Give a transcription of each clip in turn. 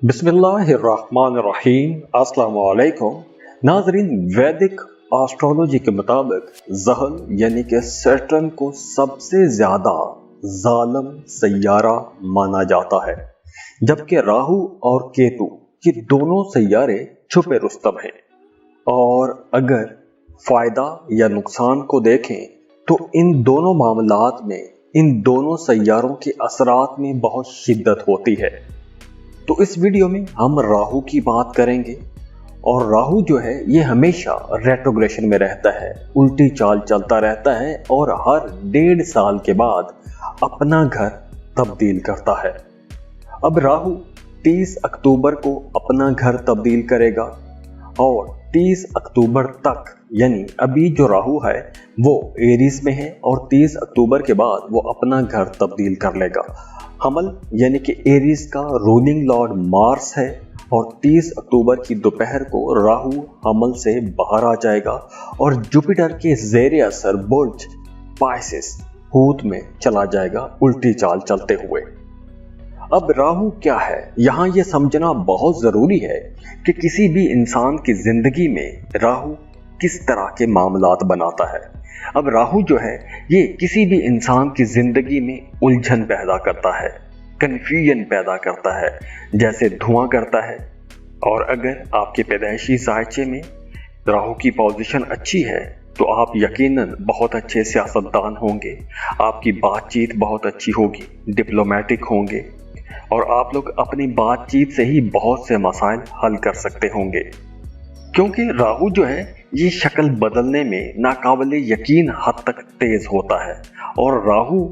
बिस्मिल्लाहिर्रहमानिर्रहीम। अस्सलाम वालेकुम नाजरीन। वैदिक एस्ट्रोलॉजी के मुताबिक ज़हल यानी कि सैटर्न को सबसे ज़्यादा जालिम सैयारा माना जाता है, जबकि राहु और केतु ये दोनों सैयारे छुपे रुस्तम हैं। और अगर फ़ायदा या नुकसान को देखें तो इन दोनों मामलात में इन दोनों सैयारों के असरात में बहुत शिद्दत होती है। तो इस वीडियो में हम राहु की बात करेंगे। और राहु जो है ये हमेशा रेट्रोग्रेशन में रहता है, उल्टी चाल चलता रहता है और हर 1.5 साल के बाद अपना घर तब्दील करता है। अब राहु 30 अक्टूबर को अपना घर तब्दील करेगा और 30 अक्टूबर तक, यानी अभी जो राहु है वो एरीज में है और 30 अक्टूबर के बाद वो अपना घर तब्दील कर लेगा। हमल यानी कि एरीज का रूलिंग लॉर्ड मार्स है और 30 अक्टूबर की दोपहर को राहु हमल से बाहर आ जाएगा और जुपिटर के ज़ेरे असर बुर्ज पाइसेस हूत में चला जाएगा उल्टी चाल चलते हुए। अब राहु क्या है, यहाँ ये समझना बहुत ज़रूरी है कि किसी भी इंसान की ज़िंदगी में राहु किस तरह के मामलात बनाता है। अब राहु जो है ये किसी भी इंसान की ज़िंदगी में उलझन पैदा करता है, कन्फ्यूजन पैदा करता है, जैसे धुआं करता है। और अगर आपके पैदाइशी ज़ायचे में राहु की पोजीशन अच्छी है तो आप यकीनन बहुत अच्छे सियासतदान होंगे, आपकी बातचीत बहुत अच्छी होगी, डिप्लोमेटिक होंगे और आप लोग अपनी बातचीत से ही बहुत से मसाइल हल कर सकते होंगे। क्योंकि राहु जो है ये शक्ल बदलने में नाकाबिले यकीन हद तक तेज होता है। और राहु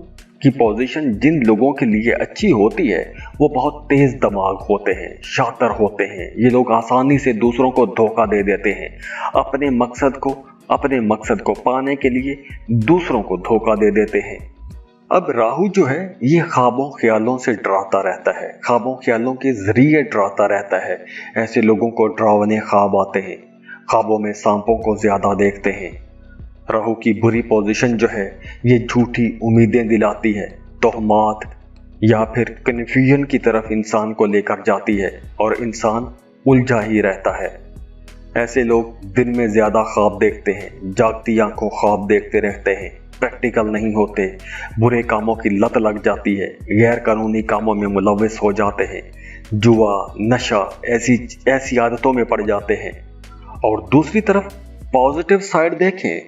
की पोजीशन जिन लोगों के लिए अच्छी होती है वो बहुत तेज दिमाग होते हैं, शातिर होते हैं। ये लोग आसानी से दूसरों को धोखा दे देते हैं, अपने मकसद को पाने के लिए दूसरों को धोखा दे देते हैं। अब राहु जो है ये ख्वाबों ख्यालों से डराता रहता है, ख्वाबों ख्यालों के जरिए डराता रहता है। ऐसे लोगों को डरावने ख्वाब आते हैं, ख्वाबों में सांपों को ज़्यादा देखते हैं। राहु की बुरी पोजीशन जो है ये झूठी उम्मीदें दिलाती है, तोहमात या फिर कन्फ्यूजन की तरफ इंसान को लेकर जाती है और इंसान उलझा ही रहता है। ऐसे लोग दिन में ज़्यादा ख्वाब देखते हैं, जागती आंखों ख्वाब देखते रहते हैं, प्रैक्टिकल नहीं होते, बुरे कामों की लत लग जाती है, गैर कानूनी कामों में मुलव्वस हो जाते हैं, जुआ नशा ऐसी आदतों में पड़ जाते हैं। और दूसरी तरफ पॉजिटिव साइड देखें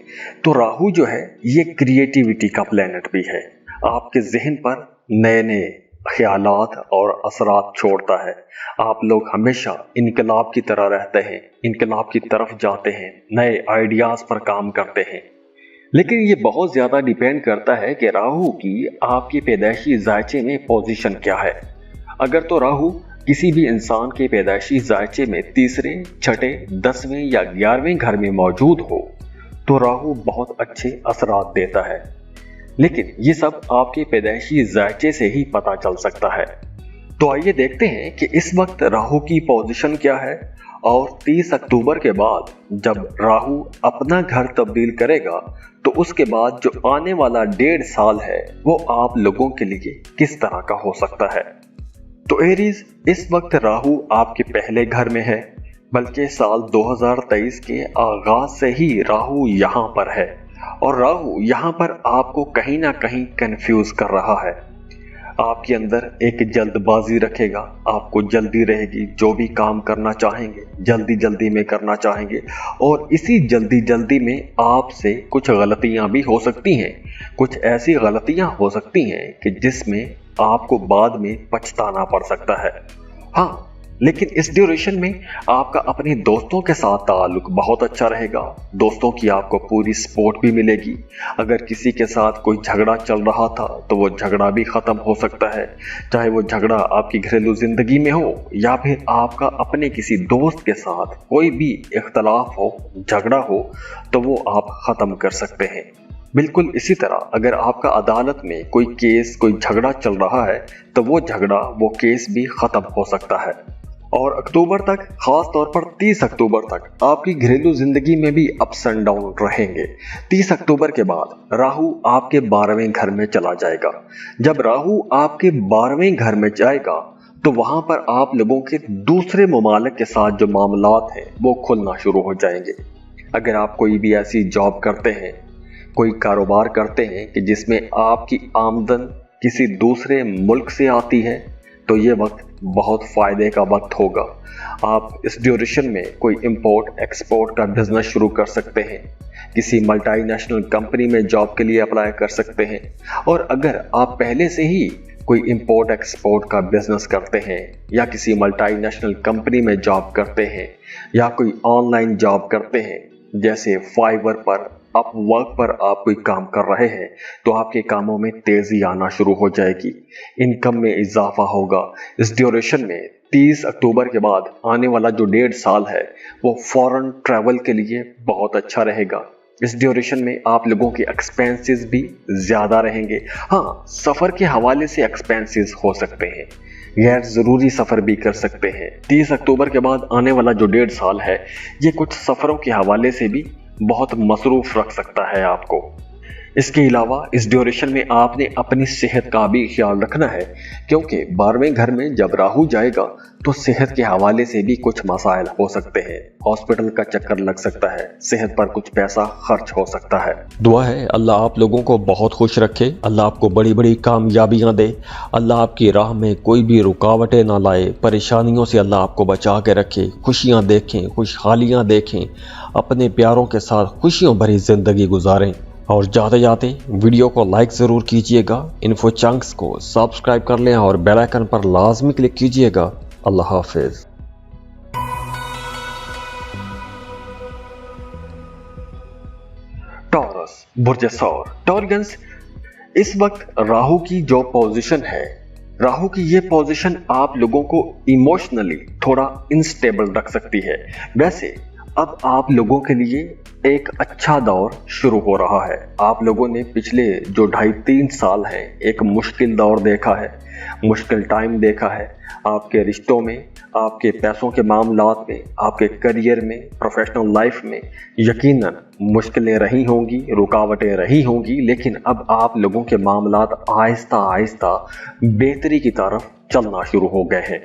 तो राहु जो है ये क्रिएटिविटी का प्लैनेट भी है, आपके जहन पर नए नए ख्यालात और असरात छोड़ता है। आप लोग हमेशा इनकलाब की तरह रहते हैं, इनकलाब की तरफ जाते हैं, नए आइडियाज़ पर काम करते हैं। लेकिन ये बहुत ज़्यादा डिपेंड करता है कि राहु की आपकी पैदाइशी ज़ायचे में पोजीशन क्या है। अगर तो राहु किसी भी इंसान के पैदाइशी ज़ायचे में तीसरे, छठे, 10वें या 11वें घर में मौजूद हो तो राहु बहुत अच्छे असरात देता है। लेकिन ये सब आपके पैदाइशी ज़ायचे से ही पता चल सकता है। तो आइए देखते हैं कि इस वक्त राहु की पोजीशन क्या है और 30 अक्टूबर के बाद जब राहु अपना घर तब्दील करेगा तो उसके बाद जो आने वाला 1.5 साल है वो आप लोगों के लिए किस तरह का हो सकता है। तो एरीज, इस वक्त राहु आपके पहले घर में है, बल्कि साल 2023 के आगाज से ही राहु यहाँ पर है और राहु यहाँ पर आपको कहीं ना कहीं कंफ्यूज कर रहा है। आपके अंदर एक जल्दबाजी रखेगा, आपको जल्दी रहेगी, जो भी काम करना चाहेंगे जल्दी जल्दी में करना चाहेंगे और इसी जल्दी जल्दी में आपसे कुछ गलतियां भी हो सकती हैं। कुछ ऐसी गलतियां हो सकती हैं कि जिसमें आपको बाद में पछताना पड़ सकता है। हाँ, लेकिन इस ड्यूरेशन में आपका अपने दोस्तों के साथ ताल्लुक बहुत अच्छा रहेगा, दोस्तों की आपको पूरी सपोर्ट भी मिलेगी। अगर किसी के साथ कोई झगड़ा चल रहा था तो वो झगड़ा भी ख़त्म हो सकता है, चाहे वो झगड़ा आपकी घरेलू ज़िंदगी में हो या फिर आपका अपने किसी दोस्त के साथ कोई भी इख्तलाफ हो, झगड़ा हो तो वो आप ख़त्म कर सकते हैं। बिल्कुल इसी तरह अगर आपका अदालत में कोई केस, कोई झगड़ा चल रहा है तो वो झगड़ा, वो केस भी ख़त्म हो सकता है। और अक्टूबर तक, ख़ास तौर पर 30 अक्टूबर तक आपकी घरेलू ज़िंदगी में भी अप्स एंड डाउन रहेंगे। 30 अक्टूबर के बाद राहु आपके 12वें घर में चला जाएगा। जब राहु आपके 12वें घर में जाएगा तो वहां पर आप लोगों के दूसरे ममालिक के साथ जो मामलात हैं वो खुलना शुरू हो जाएंगे। अगर आप कोई भी ऐसी जॉब करते हैं, कोई कारोबार करते हैं कि जिसमें आपकी आमदन किसी दूसरे मुल्क से आती है, तो ये वक्त बहुत फ़ायदे का वक्त होगा। आप इस ड्यूरेशन में कोई इंपोर्ट एक्सपोर्ट का बिजनेस शुरू कर सकते हैं, किसी मल्टीनेशनल कंपनी में जॉब के लिए अप्लाई कर सकते हैं। और अगर आप पहले से ही कोई इंपोर्ट एक्सपोर्ट का बिजनेस करते हैं या किसी मल्टीनेशनल कंपनी में जॉब करते हैं या कोई ऑनलाइन जॉब करते हैं, जैसे फाइवर पर, अपवर्क पर आप कोई काम कर रहे हैं, तो आपके कामों में तेजी आना शुरू हो जाएगी, इनकम में इजाफा होगा। इस ड्यूरेशन में 30 अक्टूबर के बाद आने वाला जो 1.5 साल है वो फॉरेन ट्रैवल के लिए बहुत अच्छा रहेगा। इस ड्यूरेशन में आप लोगों के एक्सपेंसेस भी ज़्यादा रहेंगे। हाँ, सफ़र के हवाले से एक्सपेंसेस हो सकते हैं, गैर ज़रूरी सफ़र भी कर सकते हैं। 30 अक्टूबर के बाद आने वाला जो 1.5 साल है ये कुछ सफ़रों के हवाले से भी बहुत मसरूफ़ रख सकता है आपको। इसके अलावा इस ड्यूरेशन में आपने अपनी सेहत का भी ख्याल रखना है, क्योंकि 12वें घर में जब राहु जाएगा तो सेहत के हवाले से भी कुछ मसाइल हो सकते हैं। हॉस्पिटल का चक्कर लग सकता है, सेहत पर कुछ पैसा खर्च हो सकता है। दुआ है अल्लाह आप लोगों को बहुत खुश रखे, अल्लाह आपको बड़ी बड़ी कामयाबियां दे, अल्लाह आपकी राह में कोई भी रुकावटें ना लाए, परेशानियों से अल्लाह आपको बचा के रखे, खुशियां देखें, खुशहालियां देखें, अपने प्यारों के साथ खुशियों भरी जिंदगी गुजारें। और जाते जाते वीडियो को लाइक ज़रूर कीजिएगा, इन्फो चंक्स को सब्सक्राइब कर लें और बेल आइकन पर लाजमी क्लिक कीजिएगा। अल्लाह हाफिज। टॉरस, बुर्ज सौर, टॉरियंस, इस वक्त राहु की जो पोजीशन है, राहु की ये पोजीशन आप लोगों को इमोशनली थोड़ा इनस्टेबल रख सकती है। वैसे अब आप लोगों के लिए एक अच्छा दौर शुरू हो रहा है। आप लोगों ने पिछले जो 2.5-3 साल हैं एक मुश्किल दौर देखा है, मुश्किल टाइम देखा है। आपके रिश्तों में, आपके पैसों के मामलात में, आपके करियर में, प्रोफेशनल लाइफ में यकीनन मुश्किलें रही होंगी, रुकावटें रही होंगी, लेकिन अब आप लोगों के मामलात आहिस्ता आहिस्ता बेहतरी की तरफ चलना शुरू हो गए हैं।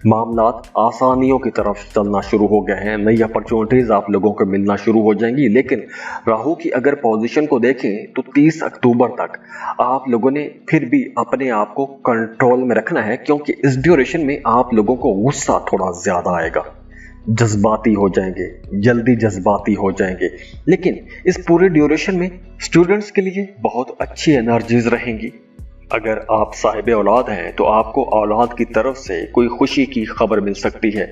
मामलात आसानियों की तरफ चलना शुरू हो गए हैं, नई अपॉर्चुनिटीज आप लोगों को मिलना शुरू हो जाएंगी। लेकिन राहु की अगर पोजीशन को देखें तो 30 अक्टूबर तक आप लोगों ने फिर भी अपने आप को कंट्रोल में रखना है, क्योंकि इस ड्यूरेशन में आप लोगों को गुस्सा थोड़ा ज्यादा आएगा, जज्बाती हो जाएंगे, जल्दी जज्बाती हो जाएंगे। लेकिन इस पूरे ड्यूरेशन में स्टूडेंट्स के लिए बहुत अच्छी एनर्जीज रहेंगी। अगर आप साहिब औलाद हैं तो आपको औलाद की तरफ से कोई खुशी की खबर मिल सकती है।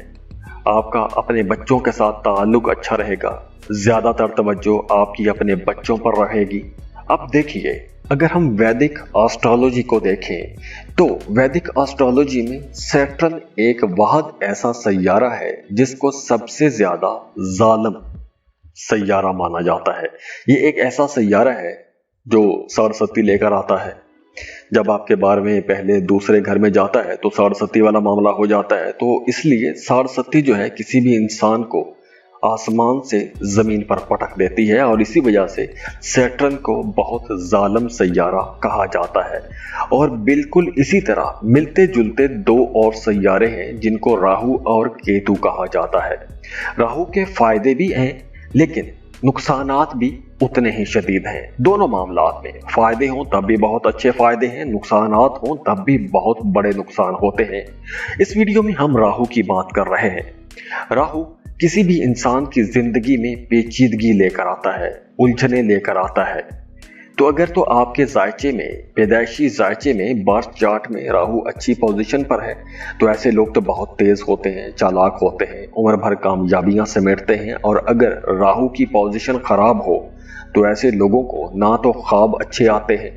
आपका अपने बच्चों के साथ ताल्लुक अच्छा रहेगा, ज़्यादातर तवज्जो आपकी अपने बच्चों पर रहेगी। अब देखिए, अगर हम वैदिक एस्ट्रोलॉजी को देखें तो वैदिक एस्ट्रोलॉजी में सैटर्न एक वाहिद ऐसा सैयारा है जिसको सबसे ज़्यादा जालिम सैयारा माना जाता है। ये एक ऐसा सैयारा है जो सरस्वती लेकर आता है। जब आपके 12वें पहले दूसरे घर में जाता है तो सरस्वती वाला मामला हो जाता है। तो इसलिए सरस्वती जो है किसी भी इंसान को आसमान से जमीन पर पटक देती है, और इसी वजह से सैटर्न को बहुत जालिम सैयारा कहा जाता है। और बिल्कुल इसी तरह मिलते जुलते 2 और सैयारे हैं जिनको राहु और केतु कहा जाता है। राहु के फायदे भी हैं लेकिन नुकसानात भी उतने ही शदीद हैं। दोनों मामलात में फायदे हों तब भी बहुत अच्छे फायदे हैं, नुकसानात हों तब भी बहुत बड़े नुकसान होते हैं। इस वीडियो में हम राहु की बात कर रहे हैं। राहु किसी भी इंसान की जिंदगी में पेचीदगी लेकर आता है, उलझने लेकर आता है। तो अगर तो आपके जायचे में, पैदाइशी जायचे में, बर्थ चार्ट में राहु अच्छी पोजीशन पर है तो ऐसे लोग तो बहुत तेज होते हैं, चालाक होते हैं, उम्र भर कामयाबियां समेटते हैं। और अगर राहु की पोजीशन खराब हो तो ऐसे लोगों को ना तो ख्वाब अच्छे आते हैं,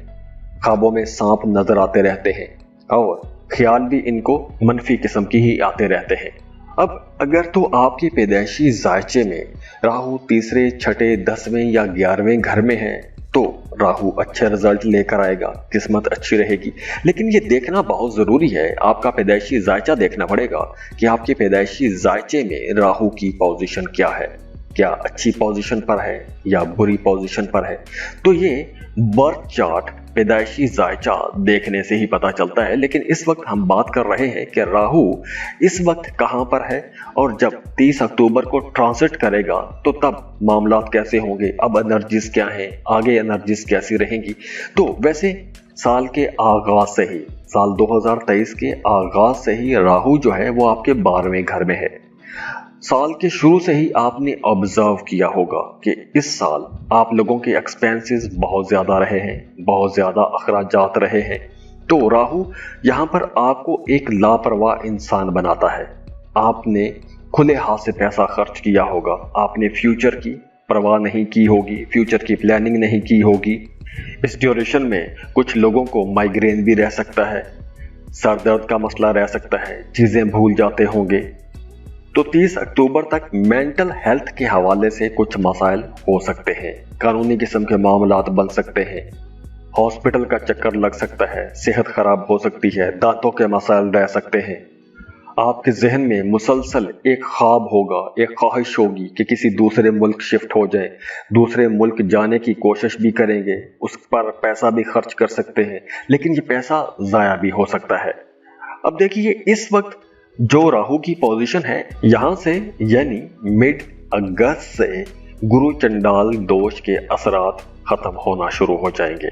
ख्वाबों में सांप नजर आते रहते हैं, और ख्याल भी इनको मनफी किस्म की ही आते रहते हैं। अब अगर तो आपकी पैदाइशी जायचे में राहु तीसरे, छठे, 10वें या 11वें घर में है तो राहु अच्छे रिजल्ट लेकर आएगा, किस्मत अच्छी रहेगी। लेकिन ये देखना बहुत ज़रूरी है, आपका पैदाइशी जायचा देखना पड़ेगा कि आपके पैदाइशी जायचे में राहु की पोजीशन क्या है। क्या अच्छी पोजीशन पर है या बुरी पोजीशन पर है, तो ये बर्थ चार्ट, पैदाइशी जायचा देखने से ही पता चलता है। लेकिन इस वक्त हम बात कर रहे हैं कि राहु इस वक्त कहां पर है और जब 30 अक्टूबर को ट्रांसिट करेगा तो तब मामलात कैसे होंगे, अब एनर्जीज क्या हैं, आगे एनर्जीज कैसी रहेंगी। तो वैसे साल के आगाज से ही, साल 2023 के आगाज से ही राहु जो है वो आपके 12वें घर में है। साल के शुरू से ही आपने ऑब्जर्व किया होगा कि इस साल आप लोगों के एक्सपेंसेस बहुत ज़्यादा रहे हैं, बहुत ज़्यादा अखराजात रहे हैं। तो राहु यहाँ पर आपको एक लापरवाह इंसान बनाता है। आपने खुले हाथ से पैसा खर्च किया होगा, आपने फ्यूचर की परवाह नहीं की होगी, फ्यूचर की प्लानिंग नहीं की होगी। इस ड्यूरेशन में कुछ लोगों को माइग्रेन भी रह सकता है, सर दर्द का मसला रह सकता है, चीज़ें भूल जाते होंगे। तो 30 अक्टूबर तक मेंटल हेल्थ के हवाले से कुछ मसाइल हो सकते हैं, कानूनी किस्म के मामलात बन सकते हैं, हॉस्पिटल का चक्कर लग सकता है, सेहत खराब हो सकती है, दांतों के मसाइल रह सकते हैं। आपके जहन में मुसलसल एक ख्वाब होगा, एक ख्वाहिश होगी कि किसी दूसरे मुल्क शिफ्ट हो जाए, दूसरे मुल्क जाने की कोशिश भी करेंगे, उस पर पैसा भी खर्च कर सकते हैं, लेकिन ये पैसा ज़ाया भी हो सकता है। अब देखिए इस वक्त जो राहु की पोजीशन है, यहां से यानी मिड अगस्त से गुरु चंडाल दोष के असरात खत्म होना शुरू हो जाएंगे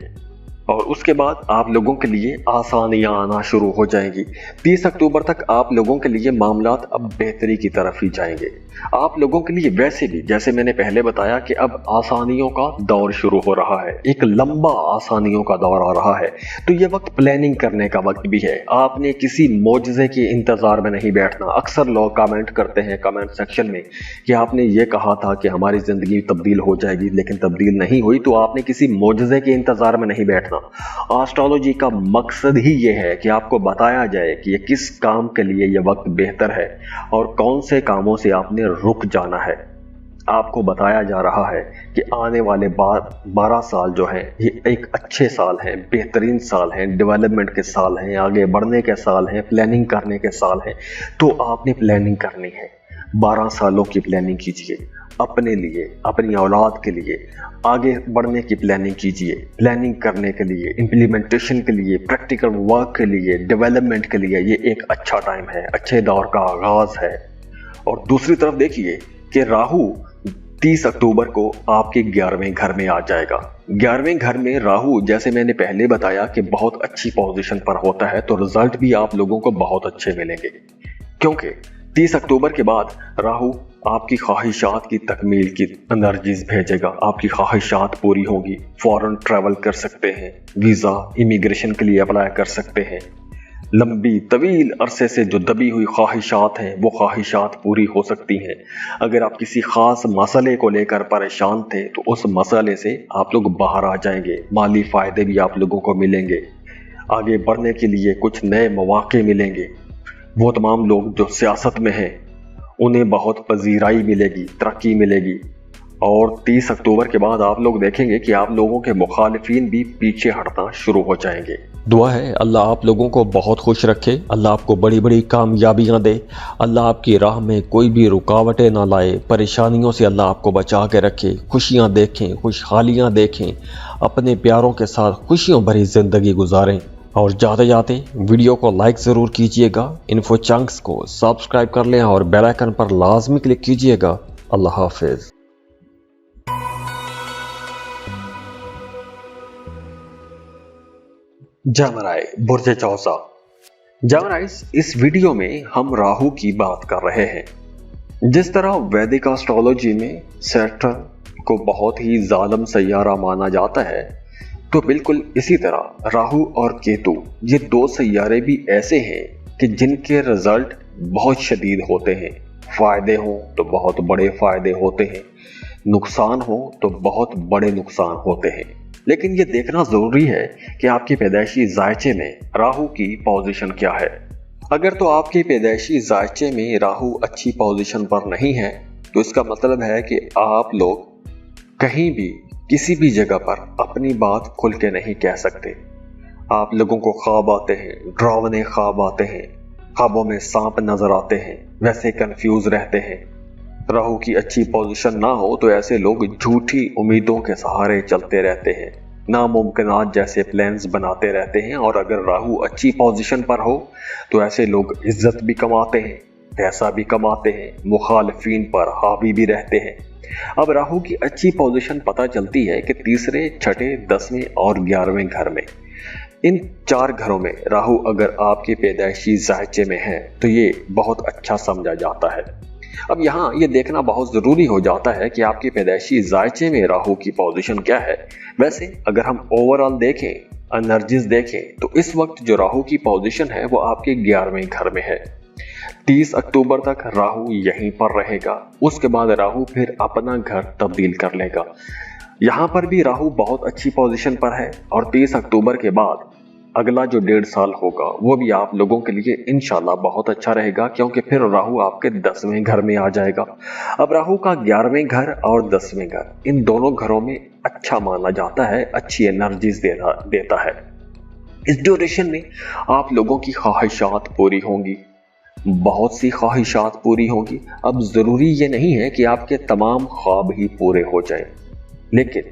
और उसके बाद आप लोगों के लिए आसानियां आना शुरू हो जाएंगी। 30 अक्टूबर तक आप लोगों के लिए मामलात अब बेहतरी की तरफ ही जाएंगे। आप लोगों के लिए वैसे भी जैसे मैंने पहले बताया कि अब आसानियों का दौर शुरू हो रहा है, एक लंबा आसानियों का दौर आ रहा है। तो ये वक्त प्लानिंग करने का वक्त भी है। आपने किसी मौजज़े के इंतजार में नहीं बैठना। अक्सर लोग कमेंट करते हैं कमेंट सेक्शन में कि आपने ये कहा था कि हमारी जिंदगी तब्दील हो जाएगी, लेकिन तब्दील नहीं हुई। तो आपने किसी मौजज़े के इंतजार में नहीं बैठना। एस्ट्रोलॉजी का मकसद ही ये है कि आपको बताया जाए कि ये किस काम के लिए ये वक्त बेहतर है और कौन से कामों से आपने रुक जाना है। आपको बताया जा रहा है कि आने वाले 12 साल जो हैं ये एक अच्छे साल हैं, बेहतरीन साल हैं, डेवलपमेंट के साल हैं, आगे बढ़ने के साल हैं, प्लानिंग करने के साल हैं। तो आपने प्लानिंग करनी है, 12 सालों की प्लानिंग कीजिए अपने लिए, अपनी औलाद के लिए, आगे बढ़ने की प्लानिंग कीजिए। प्लानिंग करने के लिए, इम्प्लीमेंटेशन के लिए, प्रैक्टिकल वर्क के लिए, डेवलपमेंट के लिए ये एक अच्छा टाइम है, अच्छे दौर का आगाज है। और दूसरी तरफ देखिए कि राहु 30 अक्टूबर को आपके 11वें घर में आ जाएगा। 11वें घर में राहु, जैसे मैंने पहले बताया कि बहुत अच्छी पोजीशन पर होता है, तो रिजल्ट भी आप लोगों को बहुत अच्छे मिलेंगे, क्योंकि 30 अक्टूबर के बाद राहु आपकी ख्वाहिशात की तकमील की एनर्जीज भेजेगा। आपकी ख्वाहिशात पूरी होगी, फॉरेन ट्रैवल कर सकते हैं, वीज़ा इमिग्रेशन के लिए अप्लाई कर सकते हैं। लंबी तवील अरसे से जो दबी हुई ख्वाहिशात हैं वो ख्वाहिशात पूरी हो सकती हैं। अगर आप किसी ख़ास मसले को लेकर परेशान थे तो उस मसले से आप लोग बाहर आ जाएंगे, माली फ़ायदे भी आप लोगों को मिलेंगे, आगे बढ़ने के लिए कुछ नए मौके मिलेंगे। वो तमाम लोग जो सियासत में हैं उन्हें बहुत पजीराई मिलेगी, तरक्की मिलेगी। और 30 अक्टूबर के बाद आप लोग देखेंगे कि आप लोगों के मुखालिफिन भी पीछे हटना शुरू हो जाएंगे। दुआ है अल्लाह आप लोगों को बहुत खुश रखे, अल्लाह आपको बड़ी बड़ी कामयाबियां दे, अल्लाह आपकी राह में कोई भी रुकावटें ना लाए, परेशानियों से अल्लाह आपको बचा के रखे, खुशियां देखें, खुशहालियां देखें, अपने प्यारों के साथ खुशियों भरी ज़िंदगी गुजारें। और जाते जाते वीडियो को लाइक ज़रूर कीजिएगा, इन्फो चंक्स को सब्सक्राइब कर लें और बेल आइकन पर लाजमी क्लिक कीजिएगा। अल्लाह हाफिज़। जमराई बुर्ज चौसा। जमराइस, इस वीडियो में हम राहु की बात कर रहे हैं। जिस तरह वैदिक एस्ट्रोलॉजी में सैटर्न को बहुत ही जालिम सैयारा माना जाता है, तो बिल्कुल इसी तरह राहु और केतु ये दो सैयारे भी ऐसे हैं कि जिनके रिजल्ट बहुत शदीद होते हैं। फायदे हों तो बहुत बड़े फायदे होते हैं, नुकसान हो तो बहुत बड़े नुकसान होते हैं। लेकिन ये देखना जरूरी है कि आपकी पैदाइशी जायचे में राहु की पोजीशन क्या है। अगर तो आपके पैदाइशी जायचे में राहु अच्छी पोजीशन पर नहीं है, तो इसका मतलब है कि आप लोग कहीं भी किसी भी जगह पर अपनी बात खुल के नहीं कह सकते। आप लोगों को ख्वाब आते हैं, डरावने ख्वाब आते हैं, ख्वाबों में सांप नजर आते हैं, वैसे कंफ्यूज रहते हैं। राहु की अच्छी पोजीशन ना हो तो ऐसे लोग झूठी उम्मीदों के सहारे चलते रहते हैं, नामुमकिनात जैसे प्लान्स बनाते रहते हैं। और अगर राहु अच्छी पोजीशन पर हो तो ऐसे लोग इज्जत भी कमाते हैं, पैसा भी कमाते हैं, मुखालिफिन पर हावी भी रहते हैं। अब राहु की अच्छी पोजीशन पता चलती है कि तीसरे, छठे, 10वें और 11वें घर में। इन 4 घरों में राहु अगर आपके पैदाइशी जायचे में है तो ये बहुत अच्छा समझा जाता है। अब यहाँ ये देखना बहुत ज़रूरी हो जाता है कि आपके पैदाइशी जायचे में राहु की पोजीशन क्या है। वैसे अगर हम ओवरऑल देखें, एनर्जीज देखें, तो इस वक्त जो राहु की पोजीशन है वो आपके 11वें घर में है। 30 अक्टूबर तक राहु यहीं पर रहेगा, उसके बाद राहु फिर अपना घर तब्दील कर लेगा। यहाँ पर भी राहु बहुत अच्छी पोजीशन पर है और 30 अक्टूबर के बाद अगला जो 1.5 साल होगा वो भी आप लोगों के लिए इंशाल्लाह बहुत अच्छा रहेगा, क्योंकि फिर राहु आपके 10वें घर में आ जाएगा। अब राहु का 11वें घर और 10वें घर, इन दोनों घरों में अच्छा माना जाता है, अच्छी एनर्जीज देता है। इस ड्यूरेशन में आप लोगों की ख्वाहिशात पूरी होंगी, बहुत सी ख्वाहिशात पूरी होंगी। अब ज़रूरी ये नहीं है कि आपके तमाम ख्वाब ही पूरे हो जाएं, लेकिन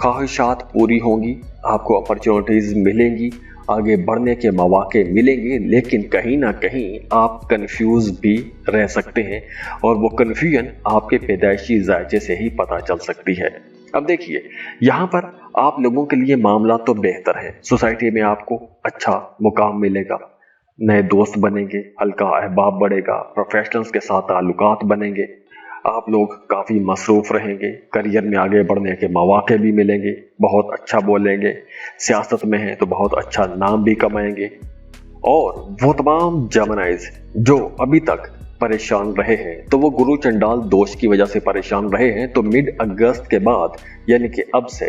ख्वाहिशात पूरी होंगी, आपको अपॉर्चुनिटीज़ मिलेंगी, आगे बढ़ने के मौके मिलेंगे। लेकिन कहीं ना कहीं आप कंफ्यूज भी रह सकते हैं और वो कन्फ्यूजन आपके पैदाइशी जायचे से ही पता चल सकती है। अब देखिए, यहाँ पर आप लोगों के लिए मामला तो बेहतर है, सोसाइटी में आपको अच्छा मुकाम मिलेगा, नए दोस्त बनेंगे, हल्का अहबाब बढ़ेगा, प्रोफेशनल्स के साथ ताल्लुकात बनेंगे, आप लोग काफ़ी मसरूफ़ रहेंगे, करियर में आगे बढ़ने के मौके भी मिलेंगे, बहुत अच्छा बोलेंगे, सियासत में हैं तो बहुत अच्छा नाम भी कमाएंगे। और वो तमाम जेमिनाइज जो अभी तक परेशान रहे हैं, तो वो गुरु चंडाल दोष की वजह से परेशान रहे हैं, तो मिड अगस्त के बाद यानी कि अब से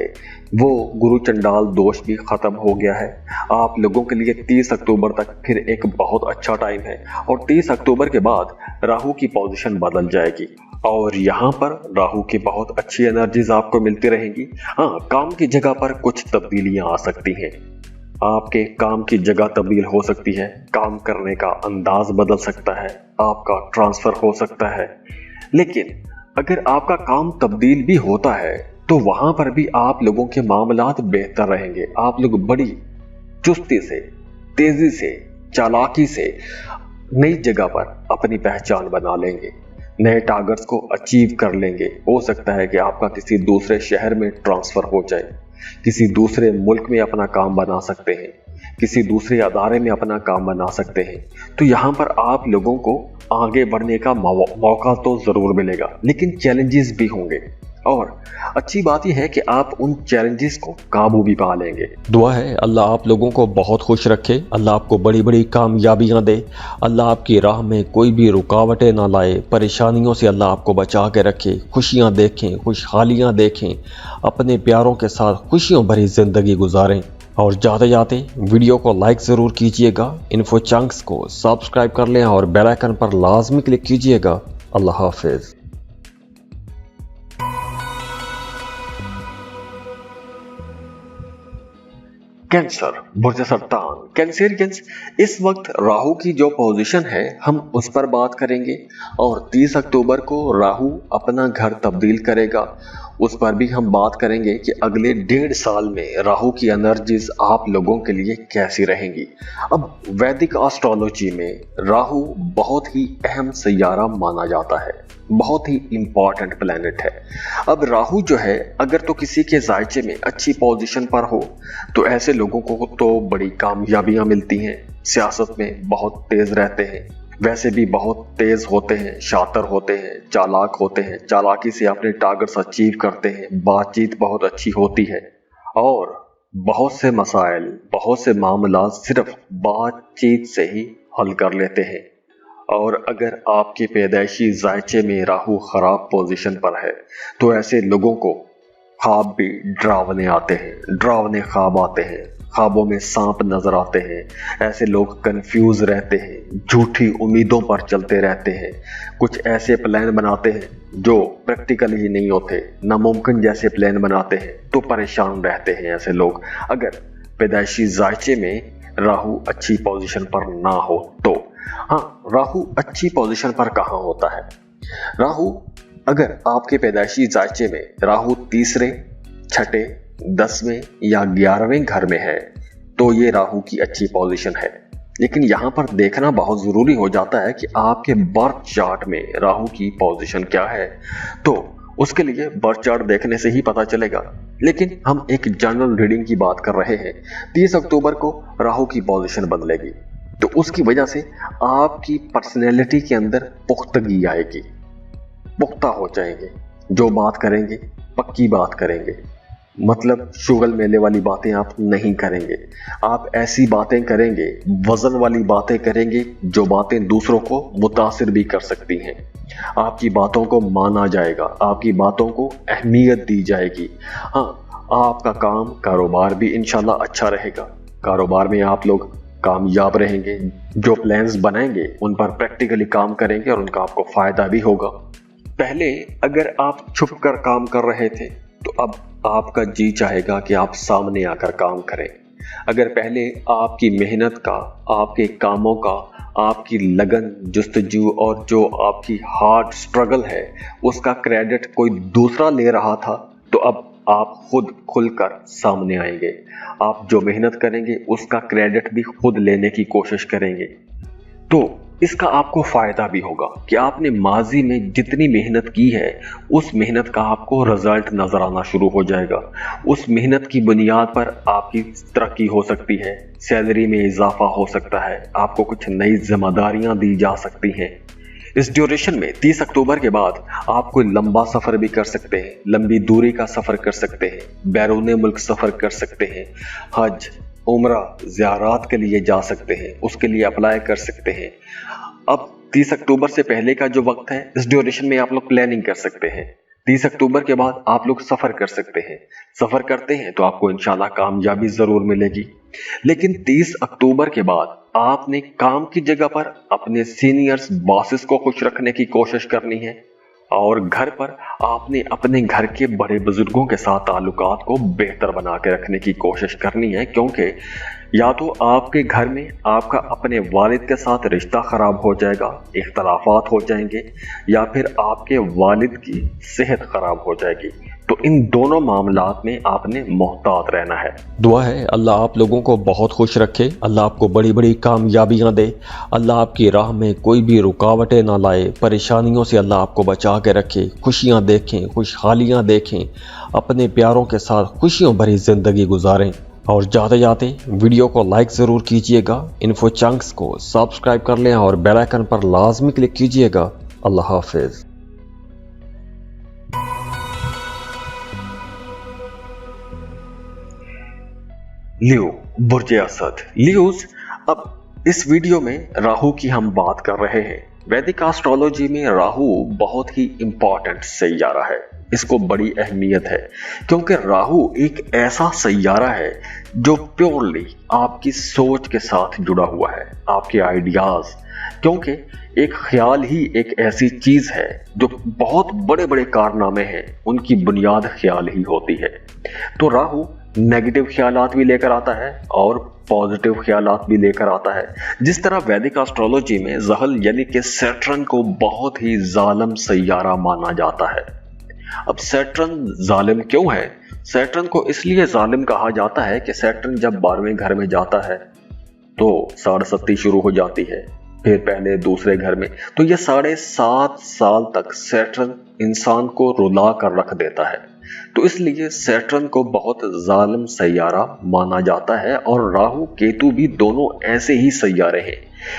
वो गुरु चंडाल दोष भी ख़त्म हो गया है। आप लोगों के लिए 30 अक्टूबर तक फिर एक बहुत अच्छा टाइम है और 30 अक्टूबर के बाद राहु की पोजीशन बदल जाएगी और यहाँ पर राहु की बहुत अच्छी एनर्जीज आपको मिलती रहेंगी। हाँ, काम की जगह पर कुछ तब्दीलियां आ सकती हैं, आपके काम की जगह तब्दील हो सकती है, काम करने का अंदाज बदल सकता है, आपका ट्रांसफर हो सकता है। लेकिन अगर आपका काम तब्दील भी होता है तो वहां पर भी आप लोगों के मामलात बेहतर रहेंगे। आप लोग बड़ी चुस्ती से, तेजी से, चालाकी से नई जगह पर अपनी पहचान बना लेंगे, नए टारगेट्स को अचीव कर लेंगे। हो सकता है कि आपका किसी दूसरे शहर में ट्रांसफर हो जाए, किसी दूसरे मुल्क में अपना काम बना सकते हैं, किसी दूसरे अदारे में अपना काम बना सकते हैं। तो यहाँ पर आप लोगों को आगे बढ़ने का मौका तो ज़रूर मिलेगा, लेकिन चैलेंजेस भी होंगे। और अच्छी बात यह है कि आप उन चैलेंजेस को काबू भी पा लेंगे। दुआ है अल्लाह आप लोगों को बहुत खुश रखे, अल्लाह आपको बड़ी बड़ी कामयाबियां दे, अल्लाह आपकी राह में कोई भी रुकावटें ना लाए, परेशानियों से अल्लाह आपको बचा के रखे, खुशियां देखें, खुशहालियां देखें, अपने प्यारों के साथ खुशियों भरी ज़िंदगी गुजारें। और जाते जाते वीडियो को लाइक ज़रूर कीजिएगा, इन्फो चंक्स को सब्सक्राइब कर लें और बेल आइकन पर लाजमी क्लिक कीजिएगा। अल्लाह हाफिज़। कैंसर, बुर्ज सरतान, कैंसेरियंस, इस वक्त राहु की जो पोजीशन है हम उस पर बात करेंगे। और 30 अक्टूबर को राहु अपना घर तब्दील करेगा, उस पर भी हम बात करेंगे कि अगले 1.5 साल में राहु की एनर्जीज आप लोगों के लिए कैसी रहेंगी। अब वैदिक एस्ट्रोलॉजी में राहु बहुत ही अहम सैयारा माना जाता है, बहुत ही इंपॉर्टेंट प्लैनेट है। अब राहु जो है अगर तो किसी के जायचे में अच्छी पोजीशन पर हो तो ऐसे लोगों को तो बड़ी कामयाबियां मिलती हैं, सियासत में बहुत तेज रहते हैं, वैसे भी बहुत तेज होते हैं, शातिर होते हैं, चालाक होते हैं, चालाकी से अपने टारगेट्स अचीव करते हैं, बातचीत बहुत अच्छी होती है और बहुत से मसाइल, बहुत से मामला सिर्फ बातचीत से ही हल कर लेते हैं। और अगर आपके पैदाइशी जायचे में राहु खराब पोजीशन पर है तो ऐसे लोगों को ख्वाब भी डरावने आते हैं, डरावने ख्वाब आते हैं, ख्वाबों में सांप नजर आते हैं, ऐसे लोग कंफ्यूज रहते हैं, झूठी उम्मीदों पर चलते रहते हैं, कुछ ऐसे प्लान बनाते हैं जो प्रैक्टिकल ही नहीं होते, नामुमकिन जैसे प्लान बनाते हैं, तो परेशान रहते हैं ऐसे लोग अगर पैदाइशी जायचे में राहु अच्छी पोजीशन पर ना हो तो। हाँ, राहु अच्छी पोजीशन पर कहाँ होता है? राहु अगर आपके पैदाइशी जायचे में राहु तीसरे, छठे, 10वें या 11वें घर में है तो ये राहु की अच्छी पोजीशन है। लेकिन यहाँ पर देखना बहुत जरूरी हो जाता है कि आपके बर्थ चार्ट में राहु की पोजीशन क्या है। तो उसके लिए बर्थ चार्ट देखने से ही पता चलेगा। लेकिन हम एक जनरल रीडिंग की बात कर रहे हैं। 30 अक्टूबर को राहु की पोजीशन बदलेगी, तो उसकी वजह से आपकी पर्सनैलिटी के अंदर पुख्तगी आएगी, पुख्ता हो जाएंगे, जो बात करेंगे पक्की बात करेंगे, मतलब शुगल मेले वाली बातें आप नहीं करेंगे। आप ऐसी बातें करेंगे, वजन वाली बातें करेंगे जो बातें दूसरों को मुतासिर भी कर सकती हैं। आपकी बातों को माना जाएगा, आपकी बातों को अहमियत दी जाएगी। हाँ, आपका काम कारोबार भी इंशाल्लाह अच्छा रहेगा। कारोबार में आप लोग कामयाब रहेंगे, जो प्लान्स बनाएंगे उन पर प्रैक्टिकली काम करेंगे और उनका आपको फायदा भी होगा। पहले अगर आप छुप कर काम कर रहे थे तो अब आपका जी चाहेगा कि आप सामने आकर काम करें। अगर पहले आपकी मेहनत का, आपके कामों का, आपकी लगन, जुस्तजू और जो आपकी हार्ड स्ट्रगल है उसका क्रेडिट कोई दूसरा ले रहा था, तो अब आप खुद खुलकर सामने आएंगे। आप जो मेहनत करेंगे उसका क्रेडिट भी खुद लेने की कोशिश करेंगे। तो इसका आपको फायदा भी होगा कि आपने माजी में जितनी मेहनत की है उस मेहनत का आपको रिजल्ट नजर आना शुरू हो जाएगा। उस मेहनत की बुनियाद पर आपकी तरक्की हो सकती है, सैलरी में इजाफा हो सकता है, आपको कुछ नई जिम्मेदारियां दी जा सकती हैं। इस ड्यूरेशन में 30 अक्टूबर के बाद आप कोई लंबा सफर भी कर सकते हैं, लंबी दूरी का सफर कर सकते हैं, बैरून मुल्क सफर कर सकते हैं, हज, उम्रा, ज़ियारात के लिए जा सकते हैं, उसके लिए अप्लाई कर सकते हैं। अब 30 अक्टूबर से पहले का जो वक्त है, इस ड्यूरेशन में आप लोग प्लानिंग कर सकते हैं। 30 अक्टूबर के बाद आप लोग सफर कर सकते हैं। सफर करते हैं तो आपको इंशाल्लाह कामयाबी जरूर मिलेगी। लेकिन 30 अक्टूबर के बाद आपने काम की जगह पर अपने सीनियर्स, बॉसेस को खुश रखने की कोशिश करनी है और घर पर आपने अपने घर के बड़े बुजुर्गों के साथ ताल्लुकात को बेहतर बना के रखने की कोशिश करनी है, क्योंकि या तो आपके घर में आपका अपने वालिद के साथ रिश्ता खराब हो जाएगा, इख्तलाफात हो जाएंगे, या फिर आपके वालिद की सेहत खराब हो जाएगी। तो इन दोनों मामलात में आपने मोहतात रहना है। दुआ है अल्लाह आप लोगों को बहुत खुश रखे, अल्लाह आपको बड़ी बड़ी कामयाबियां दे, अल्लाह आपकी राह में कोई भी रुकावटें ना लाए, परेशानियों से अल्लाह आपको बचा के रखे, खुशियां देखें, खुशहालियां देखें, अपने प्यारों के साथ खुशियों भरी जिंदगी गुजारें। और जाते जाते वीडियो को लाइक ज़रूर कीजिएगा, इन्फो चंक्स को सब्सक्राइब कर लें और बेल आइकन पर लाजमी क्लिक कीजिएगा। अल्लाह हाफिज़। लियो, बुर्जे असद, लियोज। अब इस वीडियो में राहु की हम बात कर रहे हैं। वैदिक एस्ट्रोलॉजी में राहु बहुत ही इंपॉर्टेंट सैयारा है, इसको बड़ी अहमियत है, क्योंकि राहु एक ऐसा सैयारा है जो प्योरली आपकी सोच के साथ जुड़ा हुआ है, आपके आइडियाज। क्योंकि एक ख्याल ही एक ऐसी चीज है जो बहुत बड़े बड़े कारनामे हैं, उनकी बुनियाद ख्याल ही होती है। तो राहु नेगेटिव ख्यालात भी लेकर आता है और पॉजिटिव ख्यालात भी लेकर आता है। जिस तरह वैदिक एस्ट्रोलॉजी में ज़हल यानी कि सैटर्न को बहुत ही जालिम सैयारा माना जाता है। अब सैटर्न जालिम क्यों है? सैटर्न को इसलिए जालिम कहा जाता है कि सैटर्न जब 12वें घर में जाता है तो 7.5 शुरू हो जाती है, फिर पहले दूसरे घर में, तो ये 7.5 साल तक सैटर्न इंसान को रुला कर रख देता है। तो इसलिए सैटर्न को बहुत जालिम सैयारा माना जाता है। और राहु केतु भी दोनों ऐसे ही सैयारे हैं,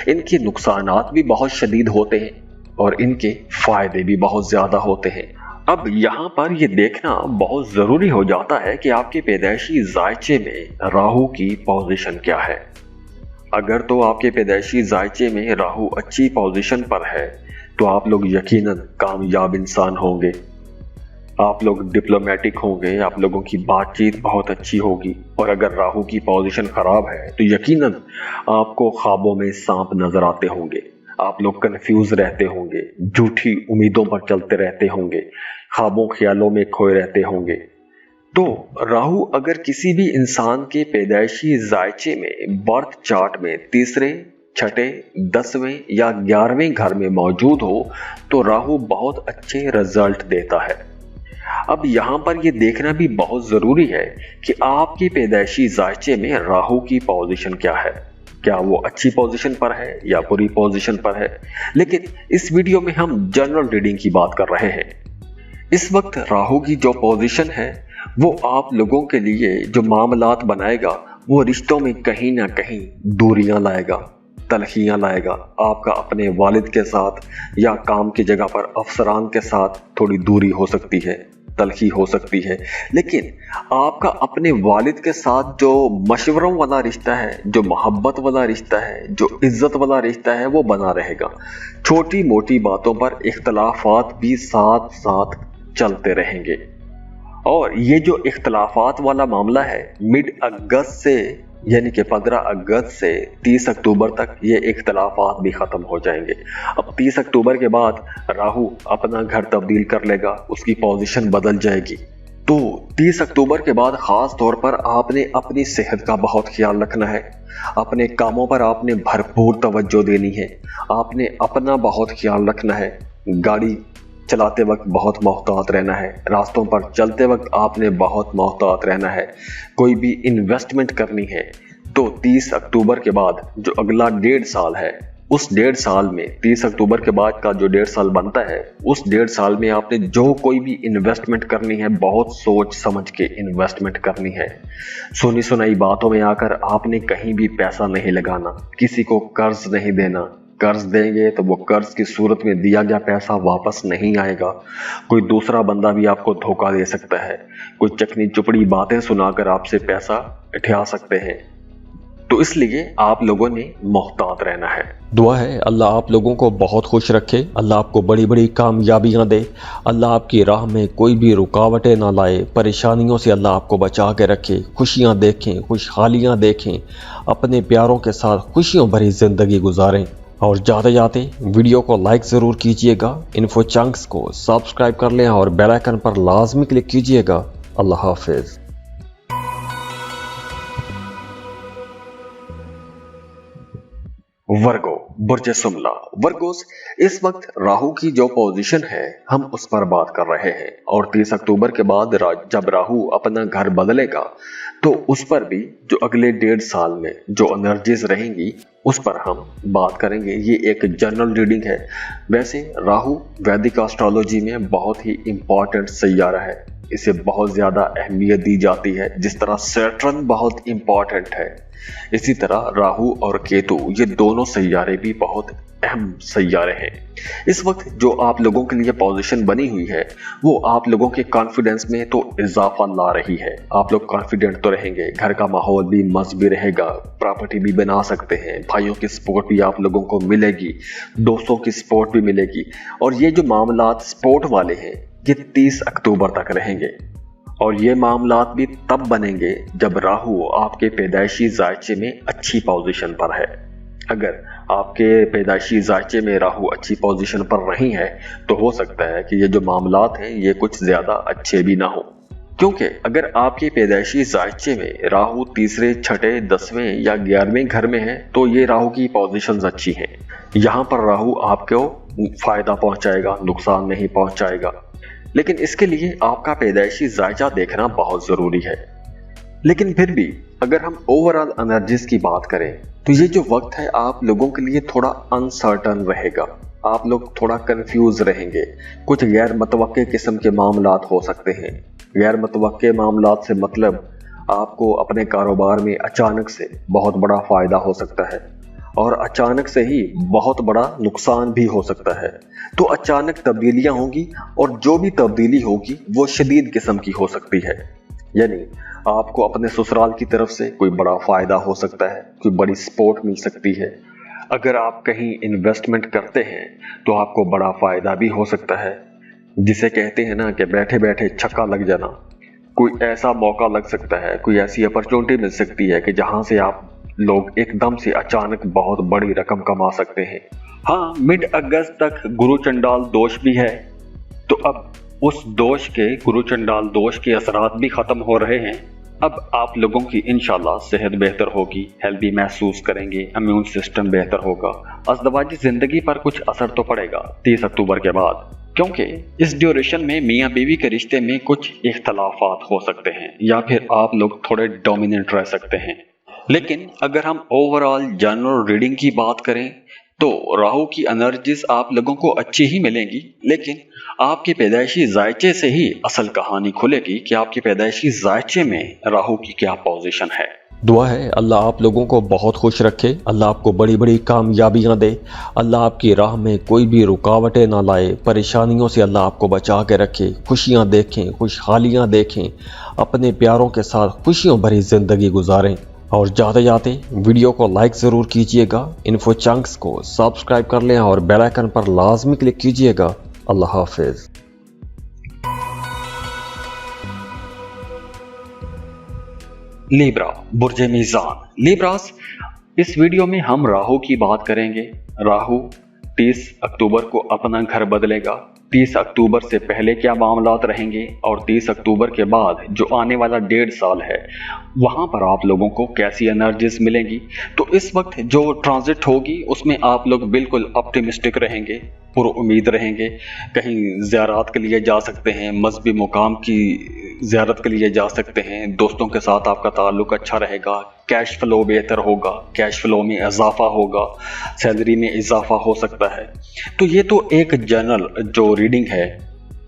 इनके नुकसानात भी बहुत शदीद होते हैं और इनके फायदे भी बहुत ज्यादा होते हैं। अब यहाँ पर ये देखना बहुत जरूरी हो जाता है कि आपके पैदाइशी जायचे में राहु की पोजीशन क्या है। अगर तो आपके पैदाइशी जायचे में राहु अच्छी पोजीशन पर है तो आप लोग यकीनन कामयाब इंसान होंगे, आप लोग डिप्लोमेटिक होंगे, आप लोगों की बातचीत बहुत अच्छी होगी। और अगर राहु की पोजीशन खराब है तो यकीनन आपको ख्वाबों में सांप नजर आते होंगे, आप लोग कंफ्यूज रहते होंगे, झूठी उम्मीदों पर चलते रहते होंगे, ख्वाबों ख्यालों में खोए रहते होंगे। तो राहु अगर किसी भी इंसान के पैदाइशी जायचे में बर्थ चार्ट में तीसरे, छठे, 10वें या 11वें घर में मौजूद हो तो राहु बहुत अच्छे रिजल्ट देता है। अब यहाँ पर ये देखना भी बहुत जरूरी है कि आपकी पैदाइशी जायचे में राहु की पोजीशन क्या है, क्या वो अच्छी पोजीशन पर है या बुरी पोजीशन पर है। लेकिन इस वीडियो में हम जनरल रीडिंग की बात कर रहे हैं। इस वक्त राहु की जो पोजीशन है वो आप लोगों के लिए जो मामलात बनाएगा वो रिश्तों में कहीं ना कहीं दूरियां लाएगा, तलखियां लाएगा। आपका अपने वालिद के साथ या काम की जगह पर अफसरान के साथ थोड़ी दूरी हो सकती है, तलखी हो सकती है। लेकिन आपका अपने वालिद के साथ जो मशवरों वाला रिश्ता है, जो मोहब्बत वाला रिश्ता है, जो इज्जत वाला रिश्ता है वो बना रहेगा। छोटी मोटी बातों पर इख्तलाफात भी साथ साथ चलते रहेंगे। और ये जो इख्तलाफात वाला मामला है मिड अगस्त से यानी कि 15 अगस्त से 30 अक्टूबर तक ये इख्तलाफात भी ख़त्म हो जाएंगे। अब 30 अक्टूबर के बाद राहु अपना घर तब्दील कर लेगा, उसकी पोजीशन बदल जाएगी। तो 30 अक्टूबर के बाद ख़ास तौर पर आपने अपनी सेहत का बहुत ख्याल रखना है, अपने कामों पर आपने भरपूर तवज्जो देनी है, आपने अपना बहुत ख्याल रखना है। गाड़ी चलाते वक्त बहुत मोहतात रहना है, रास्तों पर चलते वक्त आपने बहुत मोहतात रहना है। कोई भी इन्वेस्टमेंट करनी है तो 30 अक्टूबर के बाद जो अगला 1.5 साल है, उस 1.5 साल में 30 अक्टूबर के बाद का जो 1.5 साल बनता है, उस 1.5 साल में आपने जो कोई भी इन्वेस्टमेंट करनी है बहुत सोच समझ के इन्वेस्टमेंट करनी है। सुनी सुनाई बातों में आकर आपने कहीं भी पैसा नहीं लगाना, किसी को कर्ज नहीं देना। कर्ज देंगे तो वो कर्ज की सूरत में दिया गया पैसा वापस नहीं आएगा। कोई दूसरा बंदा भी आपको धोखा दे सकता है, कोई चकनी चुपड़ी बातें सुनाकर आपसे पैसा उठा सकते हैं। तो इसलिए आप लोगों ने मोहतात रहना है। दुआ है अल्लाह आप लोगों को बहुत खुश रखे, अल्लाह आपको बड़ी बड़ी कामयाबियां दे, अल्लाह आपकी राह में कोई भी रुकावटें ना लाए, परेशानियों से अल्लाह आपको बचा के रखे, खुशियां देखें, खुशहालियां देखें, अपने प्यारों के साथ खुशियों भरी जिंदगी गुजारें। और जाते जाते वीडियो को लाइक ज़रूर कीजिएगा, इन्फो चंक्स को सब्सक्राइब कर लें और बेल आइकन पर लाजमी क्लिक कीजिएगा। अल्लाह हाफिज़। वर्गो, बुर्ज सुमला, वर्गोस, इस वक्त राहु की जो पोजीशन है हम उस पर बात कर रहे हैं। और 30 अक्टूबर के बाद जब राहु अपना घर बदलेगा तो उस पर भी जो अगले 1.5 साल में जो एनर्जीज रहेंगी उस पर हम बात करेंगे। ये एक जनरल रीडिंग है। वैसे राहु वैदिक एस्ट्रोलॉजी में बहुत ही इंपॉर्टेंट सैयारा है, इसे बहुत ज्यादा अहमियत दी जाती है। जिस तरह सैटर्न बहुत इंपॉर्टेंट है, इसी तरह राहु और केतु ये दोनों सैयारे भी बहुत अहम सैयारे हैं। इस वक्त जो आप लोगों के लिए पोजीशन बनी हुई है वो आप लोगों के कॉन्फिडेंस में तो इजाफा ला रही है। आप लोग कॉन्फिडेंट तो रहेंगे, घर का माहौल भी मस्त भी रहेगा, प्रॉपर्टी भी बना सकते हैं, भाइयों की सपोर्ट भी आप लोगों को मिलेगी, दोस्तों की सपोर्ट भी मिलेगी। और ये जो मामलात सपोर्ट वाले हैं ये 30 अक्टूबर तक रहेंगे। और ये मामलात भी तब बनेंगे जब राहु आपके पैदाइशी जायचे में अच्छी पोजीशन पर है। अगर आपके पैदाइशी जायचे में राहु अच्छी पोजीशन पर नहीं है तो हो सकता है कि ये जो मामलात हैं ये कुछ ज्यादा अच्छे भी ना हो। क्योंकि अगर आपके पैदाइशी जायचे में राहु तीसरे, छठे, 10वें या 11वें घर में है तो ये राहु की पोजीशंस अच्छी हैं। यहाँ पर राहु आपको फायदा पहुंचाएगा, नुकसान नहीं पहुंचाएगा। लेकिन इसके लिए आपका पैदाइशी जायचा देखना बहुत जरूरी है। लेकिन फिर भी अगर हम ओवरऑल एनर्जीज की बात करें तो ये जो वक्त है आप लोगों के लिए थोड़ा अनसर्टन रहेगा, आप लोग थोड़ा कंफ्यूज रहेंगे। कुछ गैर मुतवक्के किस्म के मामलात हो सकते हैं। गैर मुतवक्के मामलात से मतलब आपको अपने कारोबार में अचानक से बहुत बड़ा फायदा हो सकता है और अचानक से ही बहुत बड़ा नुकसान भी हो सकता है। तो अचानक तब्दीलियां होंगी और जो भी तब्दीली होगी वो शदीद किस्म की हो सकती है। यानी आपको अपने ससुराल की तरफ से कोई बड़ा फायदा हो सकता है, कोई बड़ी सपोर्ट मिल सकती है। अगर आप कहीं इन्वेस्टमेंट करते हैं तो आपको बड़ा फायदा भी हो सकता है, जिसे कहते हैं ना कि बैठे बैठे छक्का लग जाना। कोई ऐसा मौका लग सकता है, कोई ऐसी अपॉर्चुनिटी मिल सकती है कि जहां से आप लोग एकदम से अचानक बहुत बड़ी रकम कमा सकते हैं। हाँ, मिड अगस्त तक गुरु चंडाल दोष भी है, तो अब उस दोष के, गुरु चंडाल दोष के असरात भी खत्म हो रहे हैं। अब आप लोगों की इंशाल्लाह सेहत बेहतर होगी, हेल्दी महसूस करेंगे, इम्यून सिस्टम बेहतर होगा। अज़दवाजी ज़िंदगी पर कुछ असर तो पड़ेगा 30 अक्टूबर के बाद, क्योंकि इस ड्यूरेशन में मियाँ बीवी के रिश्ते में कुछ इख्तलाफात हो सकते हैं या फिर आप लोग थोड़े डोमिनेंट रह सकते हैं। लेकिन अगर हम ओवरऑल जनरल रीडिंग की बात करें तो राहु की एनर्जीज आप लोगों को अच्छी ही मिलेंगी, लेकिन आपके पैदाइशी जायचे से ही असल कहानी खुलेगी कि आपके पैदाइशी जायचे में राहु की क्या पोजीशन है। दुआ है अल्लाह आप लोगों को बहुत खुश रखे, अल्लाह आपको बड़ी बड़ी कामयाबियां दे, अल्लाह आपकी राह में कोई भी रुकावटें ना लाए, परेशानियों से अल्लाह आपको बचा के रखे, खुशियां देखें, खुशहालियां देखें, अपने प्यारों के साथ खुशियों भरी जिंदगी गुजारें। और जाते जाते वीडियो को लाइक ज़रूर कीजिएगा, इन्फो चंक्स को सब्सक्राइब कर लें और बेल आइकन पर लाजमी क्लिक कीजिएगा। अल्लाह हाफिज़। लिब्रा, बुर्जे मीज़ान। लिब्रास, इस वीडियो में हम राहु की बात करेंगे। राहु 30 अक्टूबर को अपना घर बदलेगा। 30 अक्टूबर से पहले क्या मामलात रहेंगे और 30 अक्टूबर के बाद जो आने वाला 1.5 साल है वहाँ पर आप लोगों को कैसी एनर्जीज मिलेंगी। तो इस वक्त जो ट्रांजिट होगी उसमें आप लोग बिल्कुल ऑप्टिमिस्टिक रहेंगे, पुरुउम्मीद रहेंगे। कहीं ज़ियारत के लिए जा सकते हैं, मजहबी मुकाम की ज़ियारत के लिए जा सकते हैं, दोस्तों के साथ आपका ताल्लुक अच्छा रहेगा, कैश फ्लो बेहतर होगा, कैश फ्लो में इजाफा होगा, सैलरी में इजाफा हो सकता है। तो ये तो एक जनरल जो रीडिंग है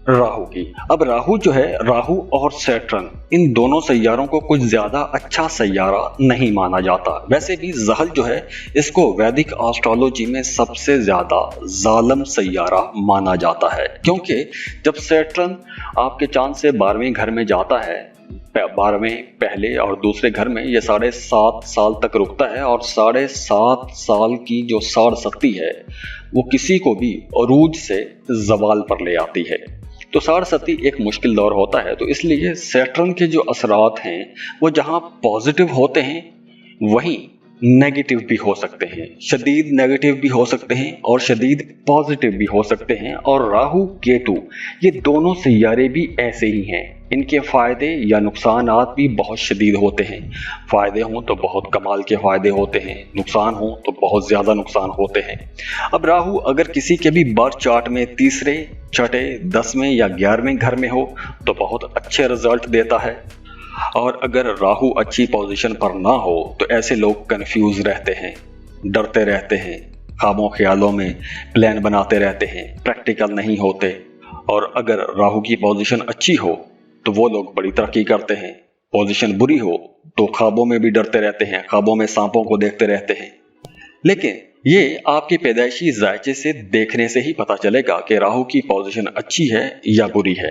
राहु की। अब राहु जो है, राहु और सैटर्न, इन दोनों सैयारों को कुछ ज्यादा अच्छा सैयारा नहीं माना जाता। वैसे भी ज़हल जो है इसको वैदिक एस्ट्रोलॉजी में सबसे ज्यादा जालिम सैयारा माना जाता है, क्योंकि जब सैटर्न आपके चांद से 12वें घर में जाता है, 12वें पहले और दूसरे घर में, ये 7.5 साल तक रुकता है और 7.5 साल की जो साढ़ शक्ति है वो किसी को भी अरूज से जवाल पर ले आती है। तो साढ़ शक्ति एक मुश्किल दौर होता है। तो इसलिए सैटर्न के जो असरात हैं वो जहाँ पॉजिटिव होते हैं वहीं नेगेटिव भी हो सकते हैं, शदीद नेगेटिव भी हो सकते हैं और शदीद पॉजिटिव भी हो सकते हैं। और राहु केतु ये दोनों सैयारे भी ऐसे ही हैं, इनके फ़ायदे या नुकसानात भी बहुत शदीद होते हैं। फ़ायदे हों तो बहुत कमाल के फ़ायदे होते हैं, नुकसान हों तो बहुत ज़्यादा नुकसान होते हैं। अब राहु अगर किसी के भी बर्थ चार्ट में 3रे, 6ठे, 10वें या 11वें घर में हो तो बहुत अच्छे रिजल्ट देता है। और अगर राहु अच्छी पोजीशन पर ना हो तो ऐसे लोग कंफ्यूज रहते हैं, डरते रहते हैं, ख्वाबों ख्यालों में प्लान बनाते रहते हैं, प्रैक्टिकल नहीं होते। और अगर राहु की पोजीशन अच्छी हो तो वो लोग बड़ी तरक्की करते हैं, पोजीशन बुरी हो तो ख्वाबों में भी डरते रहते हैं, ख्वाबों में सांपों को देखते रहते हैं। लेकिन ये आपके पैदाइशी जायचे से देखने से ही पता चलेगा कि राहु की पोजीशन अच्छी है या बुरी है।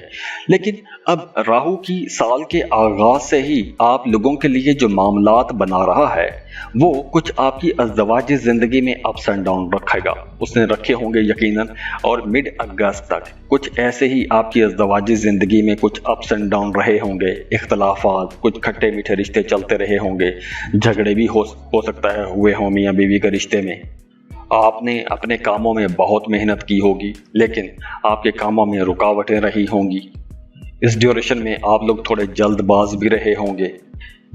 लेकिन अब राहु की साल के आगाज से ही आप लोगों के लिए जो मामलात बना रहा है वो कुछ आपकी अज़दवाजी ज़िंदगी में अप्स एंड डाउन रखेगा, उसने रखे होंगे यकीनन। और मिड अगस्त तक कुछ ऐसे ही आपकी अज़दवाजी ज़िंदगी में कुछ अप्स एंड डाउन रहे होंगे, इख्तलाफात, कुछ खट्टे मीठे रिश्ते चलते रहे होंगे, झगड़े भी हो सकता है हुए हों मियाँ बीवी के रिश्ते में। आपने अपने कामों में बहुत मेहनत की होगी लेकिन आपके कामों में रुकावटें रही होंगी। इस ड्यूरेशन में आप लोग थोड़े जल्दबाज भी रहे होंगे,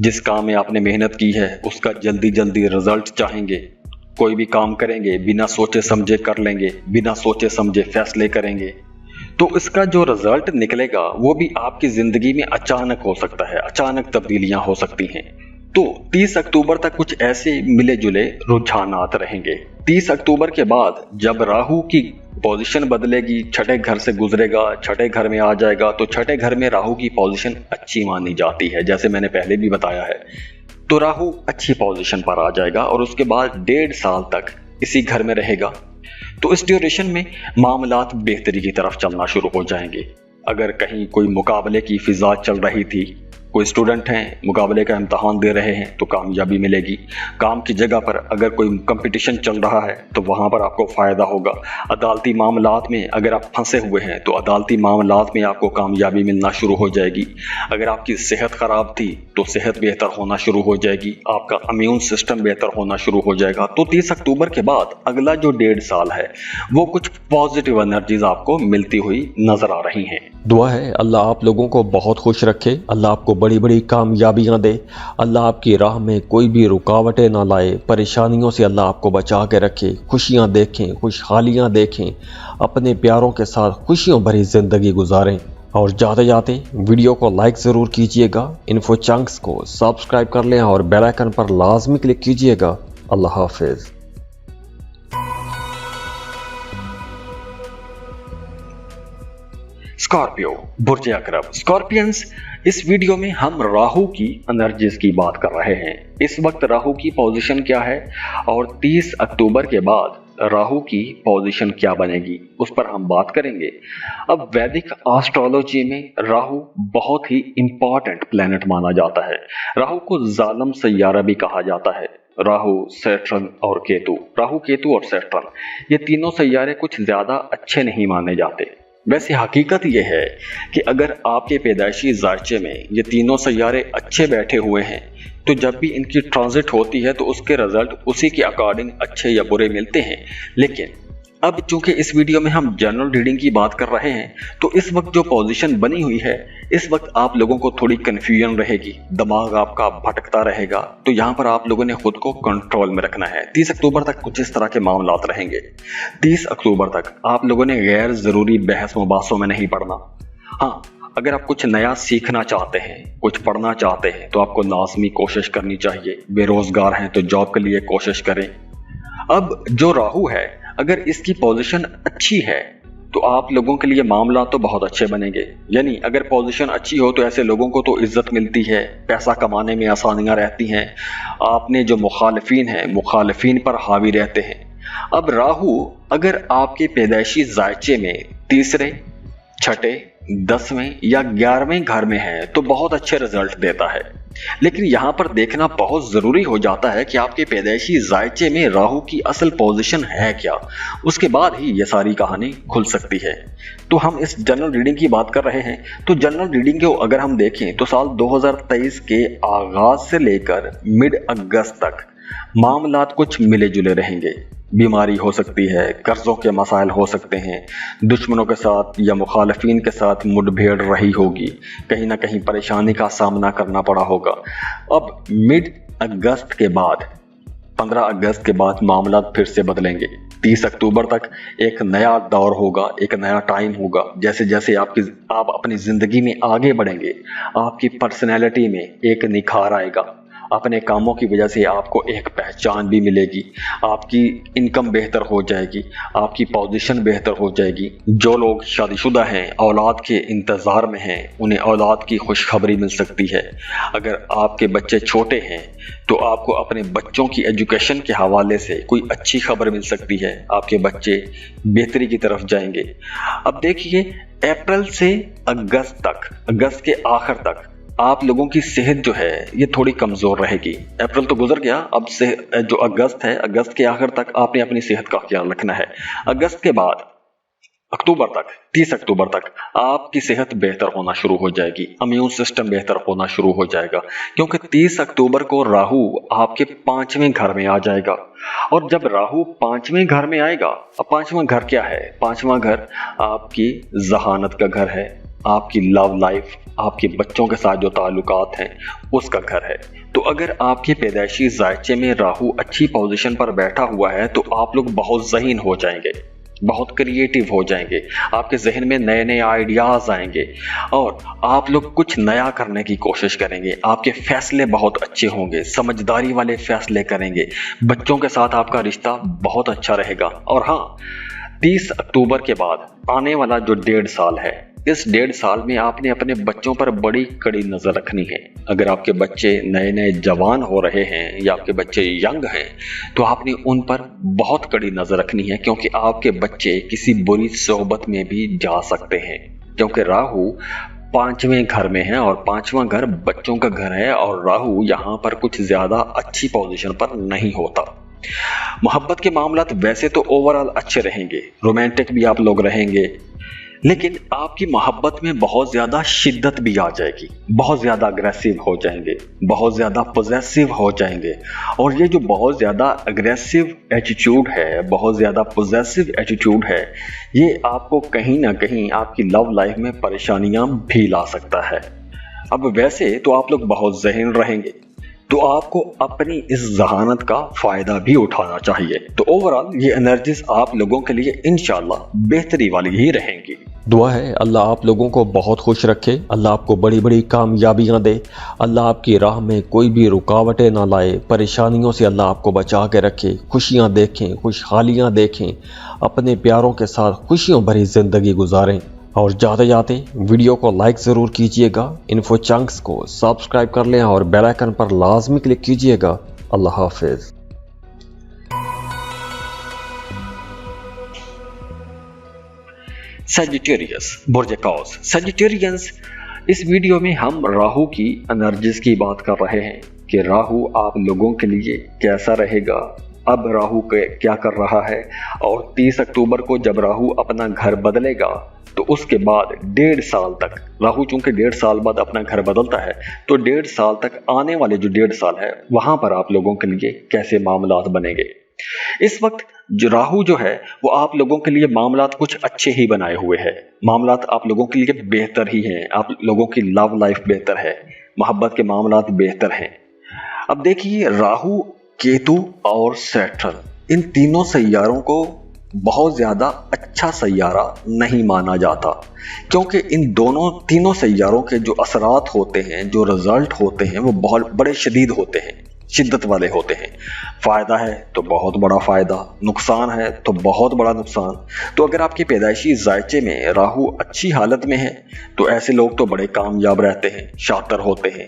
जिस काम में आपने मेहनत की है उसका जल्दी जल्दी रिजल्ट चाहेंगे। कोई भी काम करेंगे बिना सोचे समझे कर लेंगे, बिना सोचे समझे फैसले करेंगे। तो इसका जो रिजल्ट निकलेगा वो भी आपकी ज़िंदगी में अचानक हो सकता है, अचानक तब्दीलियां हो सकती हैं। तो 30 अक्टूबर तक कुछ ऐसे मिले जुले रुझानात रहेंगे। 30 अक्टूबर के बाद जब राहु की पोजीशन बदलेगी, 6ठे घर से गुजरेगा, 6ठे घर में आ जाएगा, तो 6ठे घर में राहु की पोजीशन अच्छी मानी जाती है, जैसे मैंने पहले भी बताया है। तो राहु अच्छी पोजीशन पर आ जाएगा और उसके बाद 1.5 साल तक इसी घर में रहेगा। तो इस ड्यूरेशन में मामलात बेहतरी की तरफ चलना शुरू हो जाएंगे। अगर कहीं कोई मुकाबले की फिजा चल रही थी, कोई स्टूडेंट हैं मुकाबले का इम्तहान दे रहे हैं तो कामयाबी मिलेगी। काम की जगह पर अगर कोई कंपटीशन चल रहा है तो वहाँ पर आपको फ़ायदा होगा। अदालती मामलात में अगर आप फंसे हुए हैं तो अदालती मामलात में आपको कामयाबी मिलना शुरू हो जाएगी। अगर आपकी सेहत ख़राब थी तो सेहत बेहतर होना शुरू हो जाएगी, आपका इम्यून सिस्टम बेहतर होना शुरू हो जाएगा। तो 30 अक्टूबर के बाद अगला जो 1.5 साल है वो कुछ पॉजिटिव एनर्जीज आपको मिलती हुई नजर आ रही हैं। दुआ है अल्लाह आप लोगों को बहुत खुश रखे, अल्लाह आपको बड़ी बड़ी कामयाबियां दे। अल्लाह आपकी राह में कोई भी रुकावटें ना लाए, परेशानियों से अल्लाह आपको बचा के रखे, खुशियां देखें, खुशहालियां देखें, अपने प्यारों के साथ खुशियों भरी ज़िंदगी गुजारें। और जाते जाते वीडियो को लाइक ज़रूर कीजिएगा, इन्फो चंक्स को सब्सक्राइब कर लें और बेल आइकन पर लाजमी क्लिक कीजिएगा। अल्लाह हाफिज़। स्कॉर्पियो, बुर्ज अकरब, स्कॉर्पियंस। इस वीडियो में हम राहु की एनर्जीज की बात कर रहे हैं। इस वक्त राहु की पोजीशन क्या है और 30 अक्टूबर के बाद राहु की पोजीशन क्या बनेगी, उस पर हम बात करेंगे। अब वैदिक एस्ट्रोलॉजी में राहु बहुत ही इंपॉर्टेंट प्लेनेट माना जाता है। राहु को जालम सैयारा भी कहा जाता है। राहु, सैटर्न और केतु, राहु केतु और सैटर्न, ये तीनों सैयारे कुछ ज्यादा अच्छे नहीं माने जाते। वैसे हकीकत यह है कि अगर आपके पैदाइशी जायचे में ये तीनों सैयारे अच्छे बैठे हुए हैं तो जब भी इनकी ट्रांजिट होती है तो उसके रिजल्ट उसी के अकॉर्डिंग अच्छे या बुरे मिलते हैं। लेकिन अब चूंकि इस वीडियो में हम जनरल रीडिंग की बात कर रहे हैं तो इस वक्त जो पोजीशन बनी हुई है, इस वक्त आप लोगों को थोड़ी कन्फ्यूजन रहेगी, दिमाग आपका भटकता रहेगा। तो यहाँ पर आप लोगों ने खुद को कंट्रोल में रखना है। 30 अक्टूबर तक कुछ इस तरह के मामलात रहेंगे। 30 अक्टूबर तक आप लोगों ने गैर जरूरी बहस मुबासों में नहीं पड़ना। हाँ, अगर आप कुछ नया सीखना चाहते हैं, कुछ पढ़ना चाहते हैं तो आपको लाजमी कोशिश करनी चाहिए। बेरोजगार हैं तो जॉब के लिए कोशिश करें। अब जो राहु है, अगर इसकी पोजीशन अच्छी है तो आप लोगों के लिए मामला तो बहुत अच्छे बनेंगे। यानी अगर पोजीशन अच्छी हो तो ऐसे लोगों को तो इज्जत मिलती है, पैसा कमाने में आसानियां रहती हैं। आपने जो मुखालिफिन हैं, मुखालिफिन पर हावी रहते हैं। अब राहु अगर आपके पैदाइशी जायचे में तीसरे, छठे, 10वें या 11वें घर में है तो बहुत अच्छे रिजल्ट देता है। लेकिन यहाँ पर देखना बहुत जरूरी हो जाता है कि आपके पैदाइशी जायचे में राहु की असल पोजीशन है क्या, उसके बाद ही ये सारी कहानी खुल सकती है। तो हम इस जनरल रीडिंग की बात कर रहे हैं। तो जनरल रीडिंग को अगर हम देखें तो साल 2023 के आगाज से लेकर मिड अगस्त तक मामलात कुछ मिले जुले रहेंगे। बीमारी हो सकती है, कर्जों के मसाइल हो सकते हैं, दुश्मनों के साथ या मुखालिफिन के साथ मुठभेड़ रही होगी, कहीं ना कहीं परेशानी का सामना करना पड़ा होगा। अब मिड अगस्त के बाद, 15 अगस्त के बाद मामलात फिर से बदलेंगे। 30 अक्टूबर तक एक नया दौर होगा, एक नया टाइम होगा। जैसे जैसे आप अपनी जिंदगी में आगे बढ़ेंगे, आपकी पर्सनैलिटी में एक निखार आएगा। अपने कामों की वजह से आपको एक पहचान भी मिलेगी, आपकी इनकम बेहतर हो जाएगी, आपकी पोजीशन बेहतर हो जाएगी। जो लोग शादीशुदा हैं, औलाद के इंतज़ार में हैं, उन्हें औलाद की खुशखबरी मिल सकती है। अगर आपके बच्चे छोटे हैं तो आपको अपने बच्चों की एजुकेशन के हवाले से कोई अच्छी खबर मिल सकती है। आपके बच्चे बेहतरी की तरफ जाएंगे। अब देखिए, अप्रैल से अगस्त तक, अगस्त के आखिर तक आप लोगों की सेहत जो है ये थोड़ी कमजोर रहेगी। अप्रैल तो गुजर गया, अब से जो अगस्त है, अगस्त के आखिर तक आपने अपनी सेहत का ख्याल रखना है। अगस्त के बाद अक्टूबर तक, 30 अक्टूबर तक आपकी सेहत बेहतर होना शुरू हो जाएगी, इम्यून सिस्टम बेहतर होना शुरू हो जाएगा। क्योंकि 30 अक्टूबर को राहु आपके 5वें घर में आ जाएगा। और जब राहु 5वें घर में आएगा, अब 5वां घर क्या है? 5वां घर आपकी जहानत का घर है, आपकी लव लाइफ, आपके बच्चों के साथ जो ताल्लुकात हैं उसका घर है। तो अगर आपके पैदाइशी जायचे में राहु अच्छी पोजीशन पर बैठा हुआ है तो आप लोग बहुत ज़हीन हो जाएंगे, बहुत क्रिएटिव हो जाएंगे, आपके जहन में नए नए आइडियाज आएंगे और आप लोग कुछ नया करने की कोशिश करेंगे। आपके फैसले बहुत अच्छे होंगे, समझदारी वाले फैसले करेंगे। बच्चों के साथ आपका रिश्ता बहुत अच्छा रहेगा। और हाँ, 30 अक्टूबर के बाद आने वाला जो 1.5 साल है, इस 1.5 साल में आपने अपने बच्चों पर बड़ी कड़ी नजर रखनी है। अगर आपके बच्चे नए नए जवान हो रहे हैं या आपके बच्चे यंग हैं तो आपने उन पर बहुत कड़ी नजर रखनी है, क्योंकि आपके बच्चे किसी बुरी सोहबत में भी जा सकते हैं। क्योंकि राहु 5वें घर में है और 5वां घर बच्चों का घर है और राहु यहाँ पर कुछ ज्यादा अच्छी पोजीशन पर नहीं होता। मोहब्बत के मामलात वैसे तो ओवरऑल अच्छे रहेंगे, रोमांटिक भी आप लोग रहेंगे, लेकिन आपकी मोहब्बत में बहुत ज़्यादा शिद्दत भी आ जाएगी, बहुत ज़्यादा अग्रेसिव हो जाएंगे, बहुत ज़्यादा पॉजेसिव हो जाएंगे। और ये जो बहुत ज़्यादा अग्रेसिव एटीट्यूड है, बहुत ज़्यादा पॉजेसिव एटीट्यूड है, ये आपको कहीं ना कहीं आपकी लव लाइफ में परेशानियां भी ला सकता है। अब वैसे तो आप लोग बहुत ज़हीन रहेंगे, तो आपको अपनी इस ज़हानत का फ़ायदा भी उठाना चाहिए। तो ओवरऑल ये एनर्जीज आप लोगों के लिए इंशाल्लाह बेहतरी वाली ही रहेंगी। दुआ है अल्लाह आप लोगों को बहुत खुश रखे, अल्लाह आपको बड़ी बड़ी कामयाबियां दे, अल्लाह आपकी राह में कोई भी रुकावटें ना लाए, परेशानियों से अल्लाह आपको बचा के रखे, खुशियां देखें, खुशहालियां देखें, अपने प्यारों के साथ खुशियों भरी ज़िंदगी गुजारें। और जाते जाते वीडियो को लाइक ज़रूर कीजिएगा, इन्फो चंक्स को सब्सक्राइब कर लें और बेल आइकन पर लाजमी क्लिक कीजिएगा। अल्लाह हाफिज़। सजिटेरियस बुर्ज कौस सजिटेरियंस, इस वीडियो में हम राहु की एनर्जीज की बात कर रहे हैं कि राहु आप लोगों के लिए कैसा रहेगा, अब राहु क्या कर रहा है, और 30 अक्टूबर को जब राहु अपना घर बदलेगा तो उसके बाद 1.5 साल तक, राहु चूंकि 1.5 साल बाद अपना घर बदलता है, तो 1.5 साल तक आने वाले जो 1.5 साल है वहां पर आप लोगों के लिए कैसे मामलात बनेंगे। इस वक्त जो राहु जो है वो आप लोगों के लिए मामलात कुछ अच्छे ही बनाए हुए हैं, मामलात आप लोगों के लिए बेहतर ही हैं, आप लोगों की लव लाइफ बेहतर है, मोहब्बत के मामलात बेहतर हैं। अब देखिए राहु, केतु और सैटर्न, इन तीनों सैयारों को बहुत ज़्यादा अच्छा सैयारा नहीं माना जाता, क्योंकि इन तीनों सैयारों के जो असरात होते हैं, जो रिजल्ट होते हैं, वो बहुत बड़े शदीद होते हैं, शिद्दत वाले होते हैं। फ़ायदा है तो बहुत बड़ा फ़ायदा, नुकसान है तो बहुत बड़ा नुकसान। तो अगर आपके पैदाइशी जायचे में राहु अच्छी हालत में है तो ऐसे लोग तो बड़े कामयाब रहते हैं, शातिर होते हैं,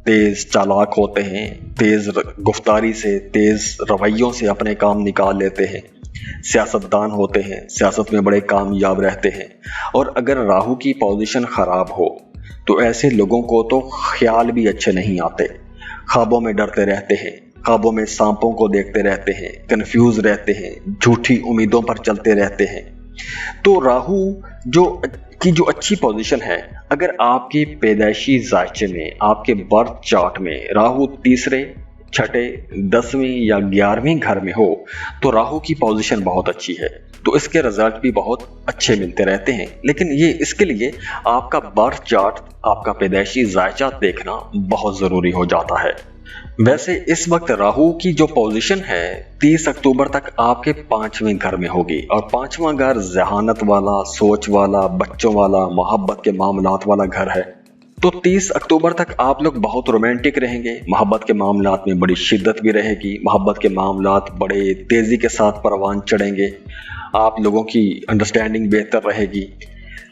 तेज़ चालाक होते हैं, तेज़ गुफ्तारी से, तेज़ रवैयों से अपने काम निकाल लेते हैं, सियासतदान होते हैं, सियासत में बड़े कामयाब रहते हैं। और अगर राहु की पोजीशन ख़राब हो तो ऐसे लोगों को तो ख्याल भी अच्छे नहीं आते, ख्वाबों में डरते रहते हैं, ख्वाबों में सांपों को देखते रहते हैं, कंफ्यूज रहते हैं, झूठी उम्मीदों पर चलते रहते हैं। तो राहु जो अच्छी पोजीशन है, अगर आपके पैदाइशी जायचे में, आपके बर्थ चार्ट में राहु तीसरे, छठे, 10वें या 11वें घर में हो तो राहु की पोजीशन बहुत अच्छी है, तो इसके रिजल्ट भी बहुत अच्छे मिलते रहते हैं। लेकिन ये इसके लिए आपका बर्थ चार्ट, आपका पैदाइशी जायचा देखना बहुत ज़रूरी हो जाता है। वैसे इस वक्त राहु की जो पोजीशन है 30 अक्टूबर तक आपके 5वें घर में होगी, और 5वां घर जहानत वाला, सोच वाला, बच्चों वाला, मोहब्बत के मामलात वाला घर है। तो 30 अक्टूबर तक आप लोग बहुत रोमांटिक रहेंगे, मोहब्बत के मामलात में बड़ी शिद्दत भी रहेगी, मोहब्बत के मामलात बड़े तेज़ी के साथ परवान चढ़ेंगे, आप लोगों की अंडरस्टैंडिंग बेहतर रहेगी।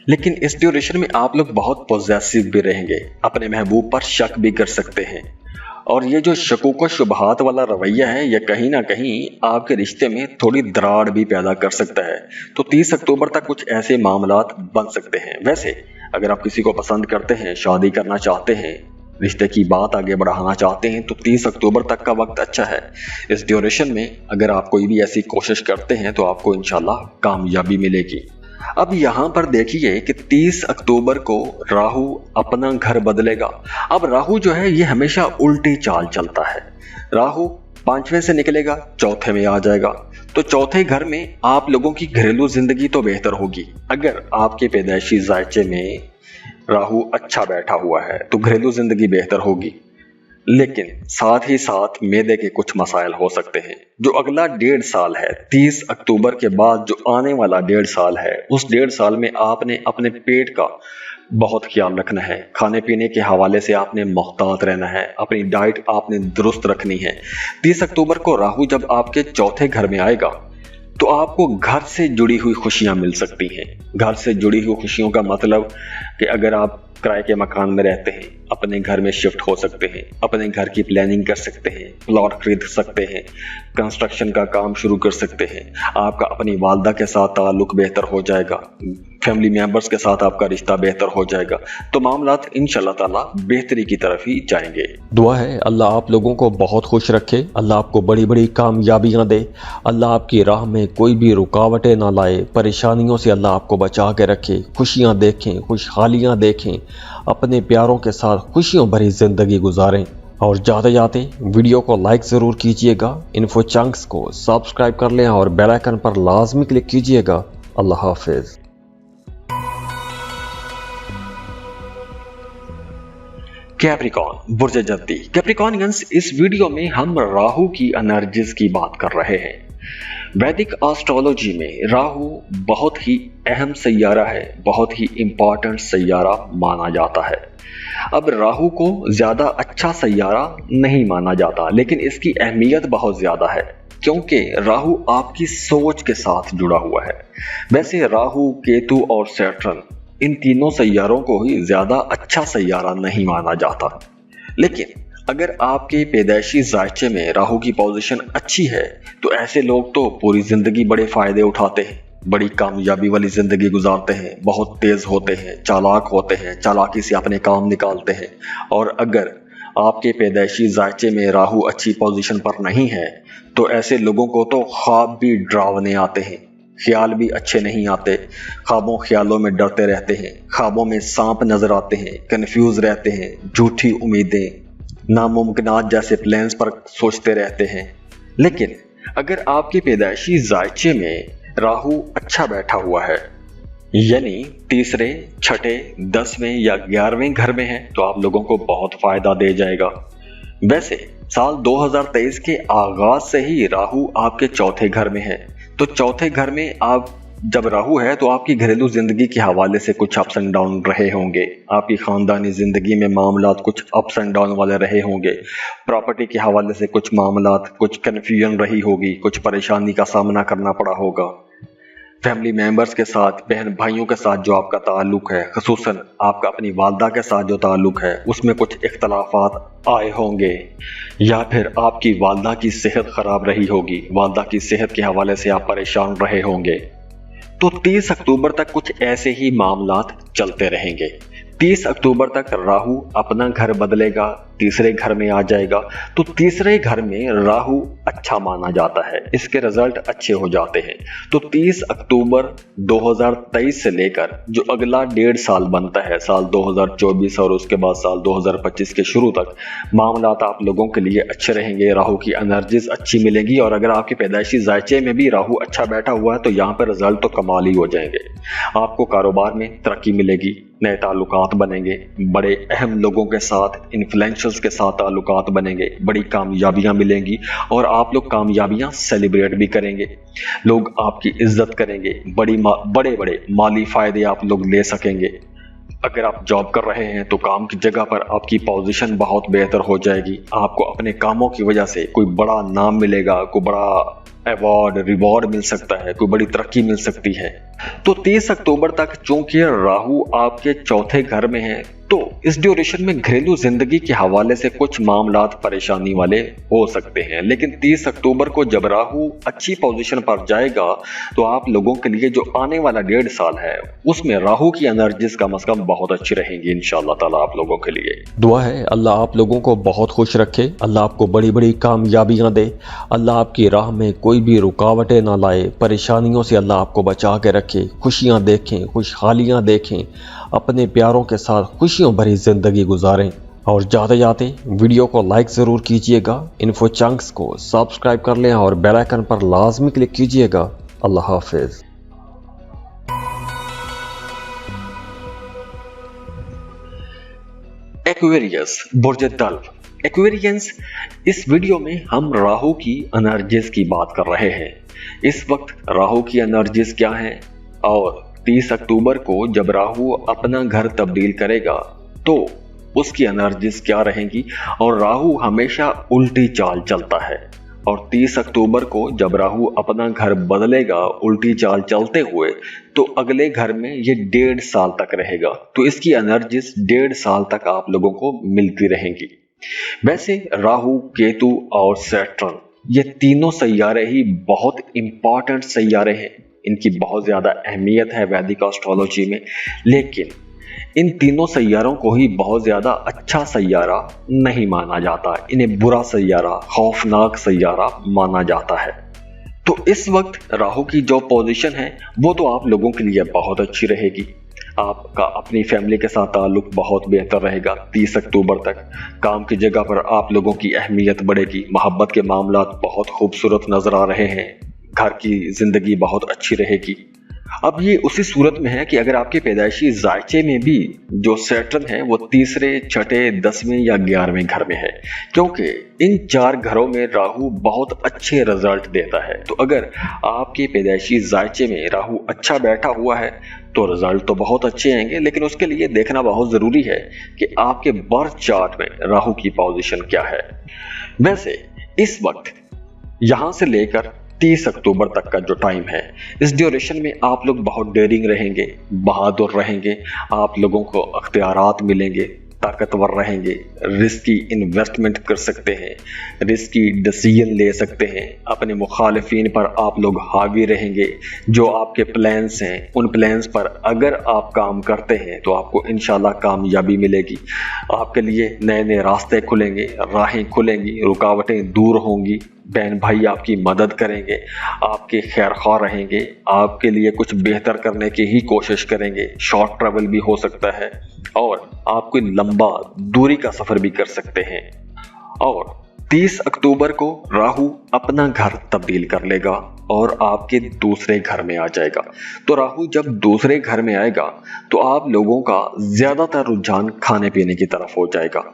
लेकिन इस ड्यूरेशन में आप लोग बहुत पॉजिटिव भी रहेंगे, अपने महबूब पर शक भी कर सकते हैं, और ये जो शकूक व शुबहात वाला रवैया है ये कहीं ना कहीं आपके रिश्ते में थोड़ी दरार भी पैदा कर सकता है। तो 30 अक्टूबर तक कुछ ऐसे मामलात बन सकते हैं। वैसे अगर आप किसी को पसंद करते हैं, शादी करना चाहते हैं, रिश्ते की बात आगे बढ़ाना चाहते हैं, तो 30 अक्टूबर तक का वक्त अच्छा है। इस ड्यूरेशन में अगर आप कोई भी ऐसी कोशिश करते हैं तो आपको इंशाल्लाह कामयाबी मिलेगी। अब यहाँ पर देखिए कि 30 अक्टूबर को राहु अपना घर बदलेगा। अब राहु जो है ये हमेशा उल्टी चाल चलता है, राहु 5वें से निकलेगा, चौथे में आ जाएगा, तो चौथे घर में आप लोगों की घरेलू जिंदगी तो बेहतर होगी। अगर आपके पैदाइशी जायचे में राहु अच्छा बैठा हुआ है तो घरेलू जिंदगी बेहतर होगी, लेकिन साथ ही साथ मैदे के कुछ मसाइल हो सकते हैं। जो अगला 1.5 साल है, 30 अक्टूबर के बाद जो आने वाला 1.5 साल है, उस 1.5 साल में आपने अपने पेट का बहुत ख्याल रखना है, खाने पीने के हवाले से आपने मोहतात रहना है, अपनी डाइट आपने दुरुस्त रखनी है। 30 अक्टूबर को राहु जब आपके चौथे घर में आएगा तो आपको घर से जुड़ी हुई खुशियां मिल सकती हैं। घर से जुड़ी हुई खुशियों का मतलब कि अगर आप किराए के मकान में रहते हैं, अपने घर में शिफ्ट हो सकते हैं, अपने घर की प्लानिंग कर सकते हैं, प्लॉट खरीद सकते हैं, कंस्ट्रक्शन का काम शुरू कर सकते हैं, आपका अपनी वालदा के साथ ताल्लुक बेहतर हो जाएगा, फैमिली मेंबर्स के साथ आपका रिश्ता बेहतर हो जाएगा, तो मामलात इंशाल्लाह ताला बेहतरी की तरफ ही जाएंगे। दुआ है अल्लाह आप लोगों को बहुत खुश रखे, अल्लाह आपको बड़ी बड़ी कामयाबियां दे, अल्लाह आपकी राह में कोई भी रुकावटें ना लाए, परेशानियों से अल्लाह आपको बचा के रखे, खुशियां देखें, खुशहालियां देखें, अपने प्यारों के साथ खुशियों भरी जिंदगी गुजारें। और जाते जाते वीडियो को लाइक ज़रूर कीजिएगा, इन्फो चंक्स को सब्सक्राइब कर लें और बेल आइकन पर लाजमी क्लिक कीजिएगा। अल्लाह हाफिज़। कैप्रिकॉर्न बुर्ज जद्दी। कैप्रिकॉर्नियंस, इस वीडियो में हम राहु की एनर्जीज की बात कर रहे हैं। वैदिक एस्ट्रोलॉजी में राहु बहुत ही अहम सैयारा है, बहुत ही इंपॉर्टेंट सैयारा माना जाता है। अब राहु को ज्यादा अच्छा सैयारा नहीं माना जाता, लेकिन इसकी अहमियत बहुत ज्यादा है क्योंकि राहु आपकी सोच के साथ जुड़ा हुआ है। वैसे राहु, केतु और सैटर्न, इन तीनों सैयारों को ही ज्यादा अच्छा सैयारा नहीं माना जाता, लेकिन अगर आपके पैदाइशी जायचे में राहु की पोजीशन अच्छी है तो ऐसे लोग तो पूरी जिंदगी बड़े फायदे उठाते हैं, बड़ी कामयाबी वाली जिंदगी गुजारते हैं, बहुत तेज होते हैं, चालाक होते हैं, चालाकी से अपने काम निकालते हैं। और अगर आपके पैदाइशी जायचे में राहु अच्छी पोजीशन पर नहीं है तो ऐसे लोगों को तो ख्वाब भी डरावने आते हैं, ख्याल भी अच्छे नहीं आते, ख्यालों में डरते रहते हैं, ख्वाबों में सांप नजर आते हैं, कंफ्यूज रहते हैं, झूठी उम्मीदें, नामुमकिनात जैसे प्लान्स पर सोचते रहते हैं। लेकिन अगर आपके पैदाइशी जायचे में राहु अच्छा बैठा हुआ है, यानी तीसरे, छठे, 10वें या 11वें घर में है, तो आप लोगों को बहुत फायदा दे जाएगा। वैसे साल 2023 के आगाज से ही राहु आपके चौथे घर में है, तो चौथे घर में आप जब राहु है तो आपकी घरेलू जिंदगी के हवाले से कुछ अप्स एंड डाउन रहे होंगे, आपकी खानदानी जिंदगी में मामलात कुछ अप्स एंड डाउन वाले रहे होंगे, प्रॉपर्टी के हवाले से कुछ मामलात, कुछ कन्फ्यूजन रही होगी, कुछ परेशानी का सामना करना पड़ा होगा। फैमिली मेंबर्स के साथ, बहन भाइयों के साथ जो आपका ताल्लुक है, खुसूसन आपका अपनी वालदा के साथ जो ताल्लुक है, उसमें कुछ इख्तलाफात आए होंगे, या फिर आपकी वालदा की सेहत खराब रही होगी, वालदा की सेहत के हवाले से आप परेशान रहे होंगे। तो 30 अक्टूबर तक कुछ ऐसे ही मामलात चलते रहेंगे। 30 अक्टूबर तक राहु अपना घर बदलेगा, तीसरे घर में आ जाएगा, तो तीसरे घर में राहु अच्छा माना जाता है, इसके रिजल्ट अच्छे हो जाते हैं। तो 30 अक्टूबर 2023 से लेकर जो अगला 1.5 साल बनता है, साल 2024 और उसके बाद साल 2025 के शुरू तक, मामलात आप लोगों के लिए अच्छे रहेंगे, राहु की एनर्जीज अच्छी मिलेंगी। और अगर आपके पैदाइशी जायचे में भी राहु अच्छा बैठा हुआ है तो यहाँ पर रिजल्ट तो कमाल ही हो जाएंगे। आपको कारोबार में तरक्की मिलेगी, नए ताल्लुकात बनेंगे, बड़े अहम लोगों के साथ, इन्फ्लुएंसर्स के साथ ताल्लुकात बनेंगे, बड़ी कामयाबियां मिलेंगी और आप लोग कामयाबियां सेलिब्रेट भी करेंगे, लोग आपकी इज्जत करेंगे, बड़े बड़े माली फायदे आप लोग ले सकेंगे। अगर आप जॉब कर रहे हैं तो काम की जगह पर आपकी पोजीशन बहुत बेहतर हो जाएगी, आपको अपने कामों की वजह से कोई बड़ा नाम मिलेगा, कोई बड़ा अवार्ड रिवॉर्ड मिल सकता है, कोई बड़ी तरक्की मिल सकती है। तो 30 अक्टूबर तक चूंकि राहु आपके चौथे घर में है तो इस ड्यूरेशन में घरेलू जिंदगी के हवाले से कुछ मामलात परेशानी वाले हो सकते हैं, लेकिन 30 अक्टूबर को जब राहु अच्छी पोजीशन पर जाएगा तो आप लोगों के लिए जो आने वाला 1.5 साल है उसमें राहु की एनर्जीज कम से कम बहुत अच्छी रहेंगी इंशाअल्लाह ताला आप लोगों के लिए। दुआ है अल्लाह आप लोगों को बहुत खुश रखे, अल्लाह आपको बड़ी बड़ी कामयाबियां दे, अल्लाह आपकी राह में कोई भी रुकावटें ना लाए, परेशानियों से अल्लाह आपको बचा के रखे, खुशियां देखें, खुशहालियां देखें, अपने प्यारों के साथ खुशियों भरी जिंदगी गुजारें। और जाते जाते वीडियो को लाइक ज़रूर कीजिएगा, इन्फो चंक्स को सब्सक्राइब कर लें और बेल आइकन पर लाजमी क्लिक कीजिएगा। अल्लाह हाफिज। एक्वेरियस बुर्ज दल्व। एक्वेरियंस, इस वीडियो में हम राहु की एनर्जीज की बात कर रहे हैं। इस वक्त राहु की एनर्जीज क्या हैं और 30 अक्टूबर को जब राहु अपना घर तब्दील करेगा तो उसकी एनर्जीज क्या रहेंगी। और राहु हमेशा उल्टी चाल चलता है और 30 अक्टूबर को जब राहु अपना घर बदलेगा उल्टी चाल चलते हुए तो अगले घर में ये 1.5 साल तक रहेगा। तो इसकी एनर्जीज 1.5 साल तक आप लोगों को मिलती रहेंगी। वैसे राहु, केतु और सैटर्न, ये तीनों सैयारे ही बहुत इंपॉर्टेंट सैयारे हैं, इनकी बहुत ज़्यादा अहमियत है वैदिक एस्ट्रोलॉजी में, लेकिन इन तीनों सैयारों को ही बहुत ज़्यादा अच्छा सैयारा नहीं माना जाता, इन्हें बुरा सैयारा, खौफनाक सैयारा माना जाता है। तो इस वक्त राहु की जो पोजीशन है वो तो आप लोगों के लिए बहुत अच्छी रहेगी, आपका अपनी फैमिली के साथ ताल्लुक बहुत बेहतर रहेगा। 30 अक्टूबर तक काम की जगह पर आप लोगों की अहमियत बढ़ेगी, मोहब्बत के मामलात बहुत खूबसूरत नजर आ रहे हैं, घर की जिंदगी बहुत अच्छी रहेगी। अब ये उसी सूरत में है कि अगर आपके पैदाइशी जायचे में भी जो सैटर्न है वो तीसरे, छठे, 10वें या 11वें घर में है, क्योंकि इन 4 घरों में राहु बहुत अच्छे रिजल्ट देता है। तो अगर आपके पैदाइशी जायचे में राहु अच्छा बैठा हुआ है तो रिजल्ट तो बहुत अच्छे आएंगे, लेकिन उसके लिए देखना बहुत जरूरी है कि आपके बर्थ चार्ट में राहु की पोजीशन क्या है। वैसे इस वक्त यहां से लेकर 30 अक्टूबर तक का जो टाइम है, इस ड्यूरेशन में आप लोग बहुत डेयरिंग रहेंगे, बहादुर रहेंगे, आप लोगों को अख्तियारात मिलेंगे, ताकतवर रहेंगे, रिस्की इन्वेस्टमेंट कर सकते हैं, रिस्की डिसीजन ले सकते हैं, अपने मुखालिफिन पर आप लोग हावी रहेंगे। जो आपके प्लान्स हैं उन प्लान्स पर अगर आप काम करते हैं तो आपको इंशाल्लाह कामयाबी मिलेगी। आपके लिए नए नए रास्ते खुलेंगे, राहें खुलेंगी, रुकावटें दूर होंगी, बहन भाई आपकी मदद करेंगे, आपके खैरख्वाह रहेंगे, आपके लिए कुछ बेहतर करने की ही कोशिश करेंगे। शॉर्ट ट्रैवल भी हो सकता है और आप कोई लंबा दूरी का सफर भी कर सकते हैं। और 30 अक्टूबर को राहु अपना घर तब्दील कर लेगा और आपके दूसरे घर में आ जाएगा। तो राहु जब दूसरे घर में आएगा तो आप लोगों का ज्यादातर रुझान खाने पीने की तरफ हो जाएगा।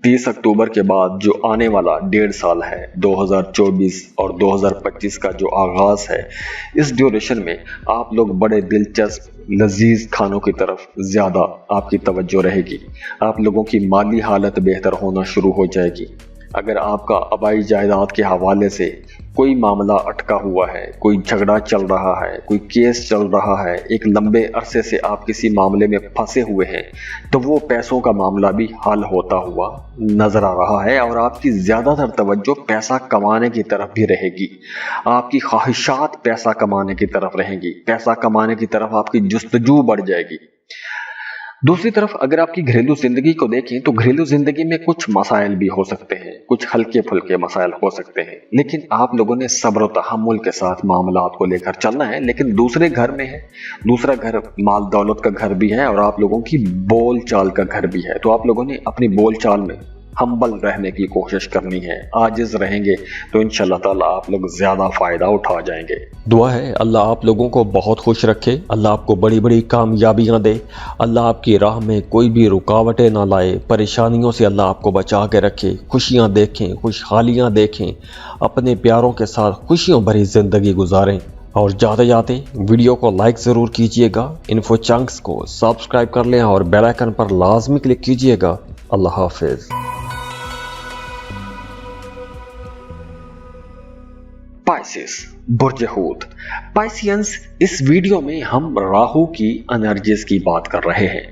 30 अक्टूबर के बाद जो आने वाला 1.5 साल है, 2024 और 2025 का जो आगाज है, इस ड्यूरेशन में आप लोग बड़े दिलचस्प लजीज खानों की तरफ ज्यादा आपकी तवज्जो रहेगी। आप लोगों की माली हालत बेहतर होना शुरू हो जाएगी। अगर आपका आबाई जायदाद के हवाले से कोई मामला अटका हुआ है, कोई झगड़ा चल रहा है, कोई केस चल रहा है, एक लंबे अरसे से आप किसी मामले में फंसे हुए हैं, तो वो पैसों का मामला भी हल होता हुआ नजर आ रहा है और आपकी ज्यादातर तवज्जो पैसा कमाने की तरफ भी रहेगी। आपकी ख्वाहिशात पैसा कमाने की तरफ रहेंगी, पैसा कमाने की तरफ आपकी जुस्तजू बढ़ जाएगी। दूसरी तरफ अगर आपकी घरेलू जिंदगी को देखें तो घरेलू जिंदगी में कुछ मसाइल भी हो सकते हैं, कुछ हल्के फुल्के मसाइल हो सकते हैं, लेकिन आप लोगों ने सब्र और तहम्मुल के साथ मामलात को लेकर चलना है। लेकिन दूसरे घर में है, दूसरा घर माल दौलत का घर भी है और आप लोगों की बोल चाल का घर भी है। तो आप लोगों ने अपनी बोल चाल में हम्बल रहने की कोशिश करनी है। आजिज रहेंगे तो इंशाल्लाह ताला आप लोग ज्यादा फायदा उठा जाएंगे। दुआ है अल्लाह आप लोगों को बहुत खुश रखे, अल्लाह आपको बड़ी बड़ी कामयाबियां दे, अल्लाह आपकी राह में कोई भी रुकावटें ना लाए, परेशानियों से अल्लाह आपको बचा के रखे, खुशियां देखें, खुशहालियां देखें, अपने प्यारों के साथ खुशियों भरी जिंदगी गुजारें। और जाते जाते वीडियो को लाइक ज़रूर कीजिएगा, इन्फो चंक्स को सब्सक्राइब कर लें और बेल आइकन पर लाजमी क्लिक कीजिएगा। अल्लाह हाफिज। पाइसेस बुर्ज हूत। पाइसियंस, इस वीडियो में हम राहु की एनर्जीज की बात कर रहे हैं।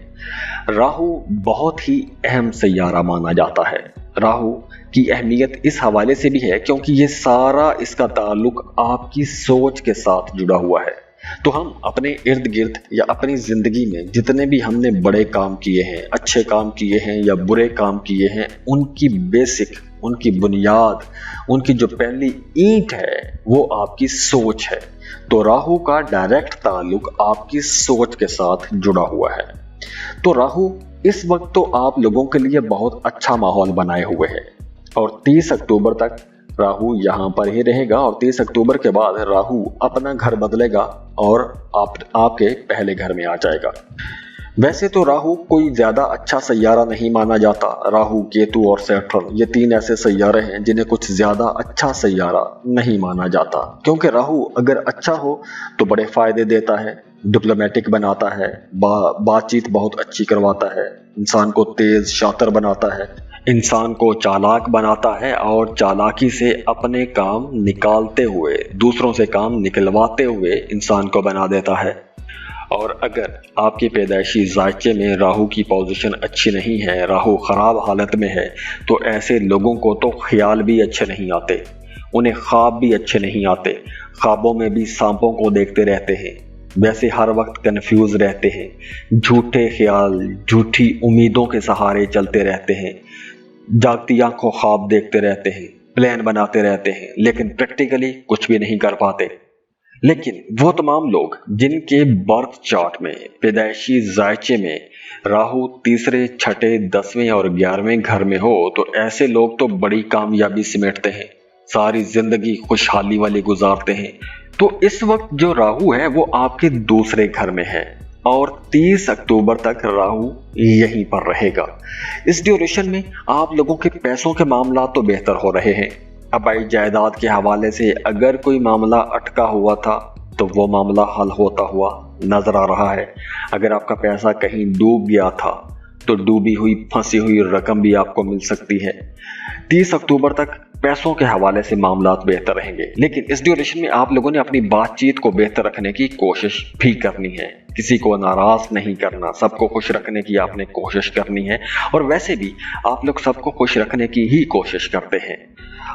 राहु बहुत ही अहम सैयारा माना जाता है। राहु की अहमियत इस हवाले से भी है क्योंकि ये सारा इसका ताल्लुक आपकी सोच के साथ जुड़ा हुआ है। तो हम अपने इर्द गिर्द या अपनी जिंदगी में जितने भी हमने बड़े काम किए हैं, अच्छे काम किए हैं या बुरे काम किए हैं, उनकी बेसिक, उनकी बुनियाद, उनकी जो पहली ईंट है वो आपकी सोच है। तो राहु का डायरेक्ट ताल्लुक आपकी सोच के साथ जुड़ा हुआ है। तो राहु इस वक्त तो आप लोगों के लिए बहुत अच्छा माहौल बनाए हुए है और 30 अक्टूबर तक राहु यहाँ पर ही रहेगा और 30 अक्टूबर के बाद राहु अपना घर बदलेगा और आपके पहले घर में आ जाएगा। वैसे तो राहु कोई ज्यादा अच्छा सैयारा नहीं माना जाता। राहु, केतु और सैटर्न ये 3 ऐसे सैयारे हैं जिन्हें कुछ ज्यादा अच्छा सैयारा नहीं माना जाता, क्योंकि राहु अगर अच्छा हो तो बड़े फायदे देता है, डिप्लोमेटिक बनाता है, बातचीत बहुत अच्छी करवाता है, इंसान को तेज शातिर बनाता है, इंसान को चालाक बनाता है और चालाकी से अपने काम निकालते हुए, दूसरों से काम निकलवाते हुए इंसान को बना देता है। और अगर आपके पैदाइशी जायचे में राहु की पोजीशन अच्छी नहीं है, राहु खराब हालत में है, तो ऐसे लोगों को तो ख्याल भी अच्छे नहीं आते, उन्हें ख्वाब भी अच्छे नहीं आते, ख्वाबों में भी सांपों को देखते रहते हैं, वैसे हर वक्त कंफ्यूज रहते हैं, झूठे ख्याल, झूठी उम्मीदों के सहारे चलते रहते हैं, जागती आंखों ख्वाब देखते रहते हैं, प्लान बनाते रहते हैं, लेकिन प्रैक्टिकली कुछ भी नहीं कर पाते। लेकिन वो तमाम लोग जिनके बर्थ चार्ट में पैदाइशी जायचे में राहु तीसरे, छठे, 10वें और 11वें घर में हो, तो ऐसे लोग तो बड़ी कामयाबी समेटते हैं, सारी जिंदगी खुशहाली वाली गुजारते हैं। तो इस वक्त जो राहु है वो आपके दूसरे घर में है और 30 अक्टूबर तक राहु यहीं पर रहेगा। इस ड्यूरेशन में आप लोगों के पैसों के मामला तो बेहतर हो रहे हैं। आबाई जायदाद के हवाले से अगर कोई मामला अटका हुआ था तो वो मामला हल होता हुआ नजर आ रहा है। अगर आपका पैसा कहीं डूब गया था तो डूबी हुई फंसी हुई रकम भी आपको मिल सकती है। 30 अक्टूबर तक पैसों के हवाले से मामला बेहतर रहेंगे, लेकिन इस ड्यूरेशन में आप लोगों ने अपनी बातचीत को बेहतर रखने की कोशिश भी करनी है। किसी को नाराज नहीं करना, सबको खुश रखने की आपने कोशिश करनी है और वैसे भी आप लोग सबको खुश रखने की ही कोशिश करते हैं।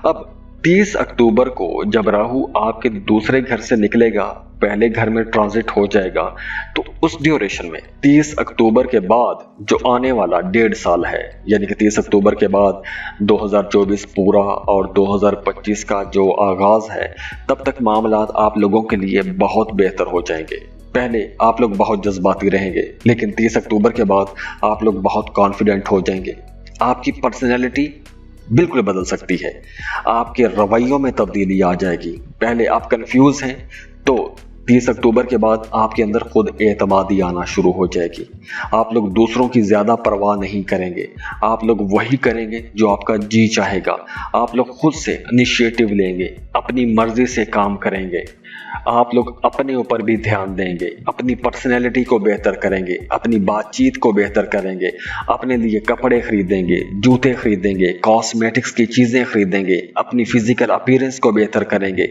अब 30 अक्टूबर को जब राहु आपके दूसरे घर से निकलेगा, पहले घर में ट्रांजिट हो जाएगा, तो उस ड्यूरेशन में 30 अक्टूबर के बाद जो आने वाला 1.5 साल है, यानी कि 30 अक्टूबर के बाद 2024 पूरा और 2025 का जो आगाज है, तब तक मामलात आप लोगों के लिए बहुत बेहतर हो जाएंगे। पहले आप लोग बहुत जज्बाती रहेंगे, लेकिन 30 अक्टूबर के बाद आप लोग बहुत कॉन्फिडेंट हो जाएंगे। आपकी पर्सनैलिटी बिल्कुल बदल सकती है, आपके रवैयों में तब्दीली आ जाएगी। पहले आप कंफ्यूज हैं तो 30 अक्टूबर के बाद आपके अंदर खुद एतमादी आना शुरू हो जाएगी। आप लोग दूसरों की ज़्यादा परवाह नहीं करेंगे, आप लोग वही करेंगे जो आपका जी चाहेगा। आप लोग खुद से इनिशिएटिव लेंगे, अपनी मर्जी से काम करेंगे। आप लोग अपने ऊपर भी ध्यान देंगे, अपनी पर्सनैलिटी को बेहतर करेंगे, अपनी बातचीत को बेहतर करेंगे, अपने लिए कपड़े खरीदेंगे, जूते खरीदेंगे, कॉस्मेटिक्स की चीज़ें खरीदेंगे, अपनी फिजिकल अपीयरेंस को बेहतर करेंगे।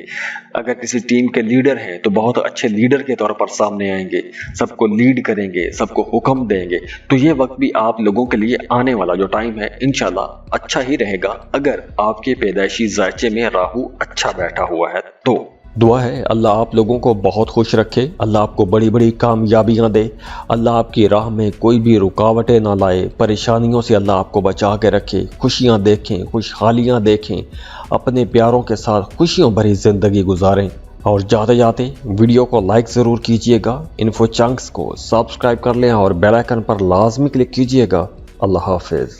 अगर किसी टीम के लीडर हैं तो बहुत अच्छे लीडर के तौर पर सामने आएंगे, सबको लीड करेंगे, सबको हुक्म देंगे। तो ये वक्त भी आप लोगों के लिए आने वाला जो टाइम है इंशाल्लाह अच्छा ही रहेगा, अगर आपके पैदाइशी जायचे में राहु अच्छा बैठा हुआ है तो। दुआ है अल्लाह आप लोगों को बहुत खुश रखे, अल्लाह आपको बड़ी बड़ी कामयाबियां दे, अल्लाह आपकी राह में कोई भी रुकावटें ना लाए, परेशानियों से अल्लाह आपको बचा के रखे, खुशियां देखें, खुशहालियां देखें, अपने प्यारों के साथ खुशियों भरी ज़िंदगी गुजारें। और जाते जाते वीडियो को लाइक ज़रूर कीजिएगा, इन्फो चंक्स को सब्सक्राइब कर लें और बेल आइकन पर लाजमी क्लिक कीजिएगा। अल्लाह हाफिज़।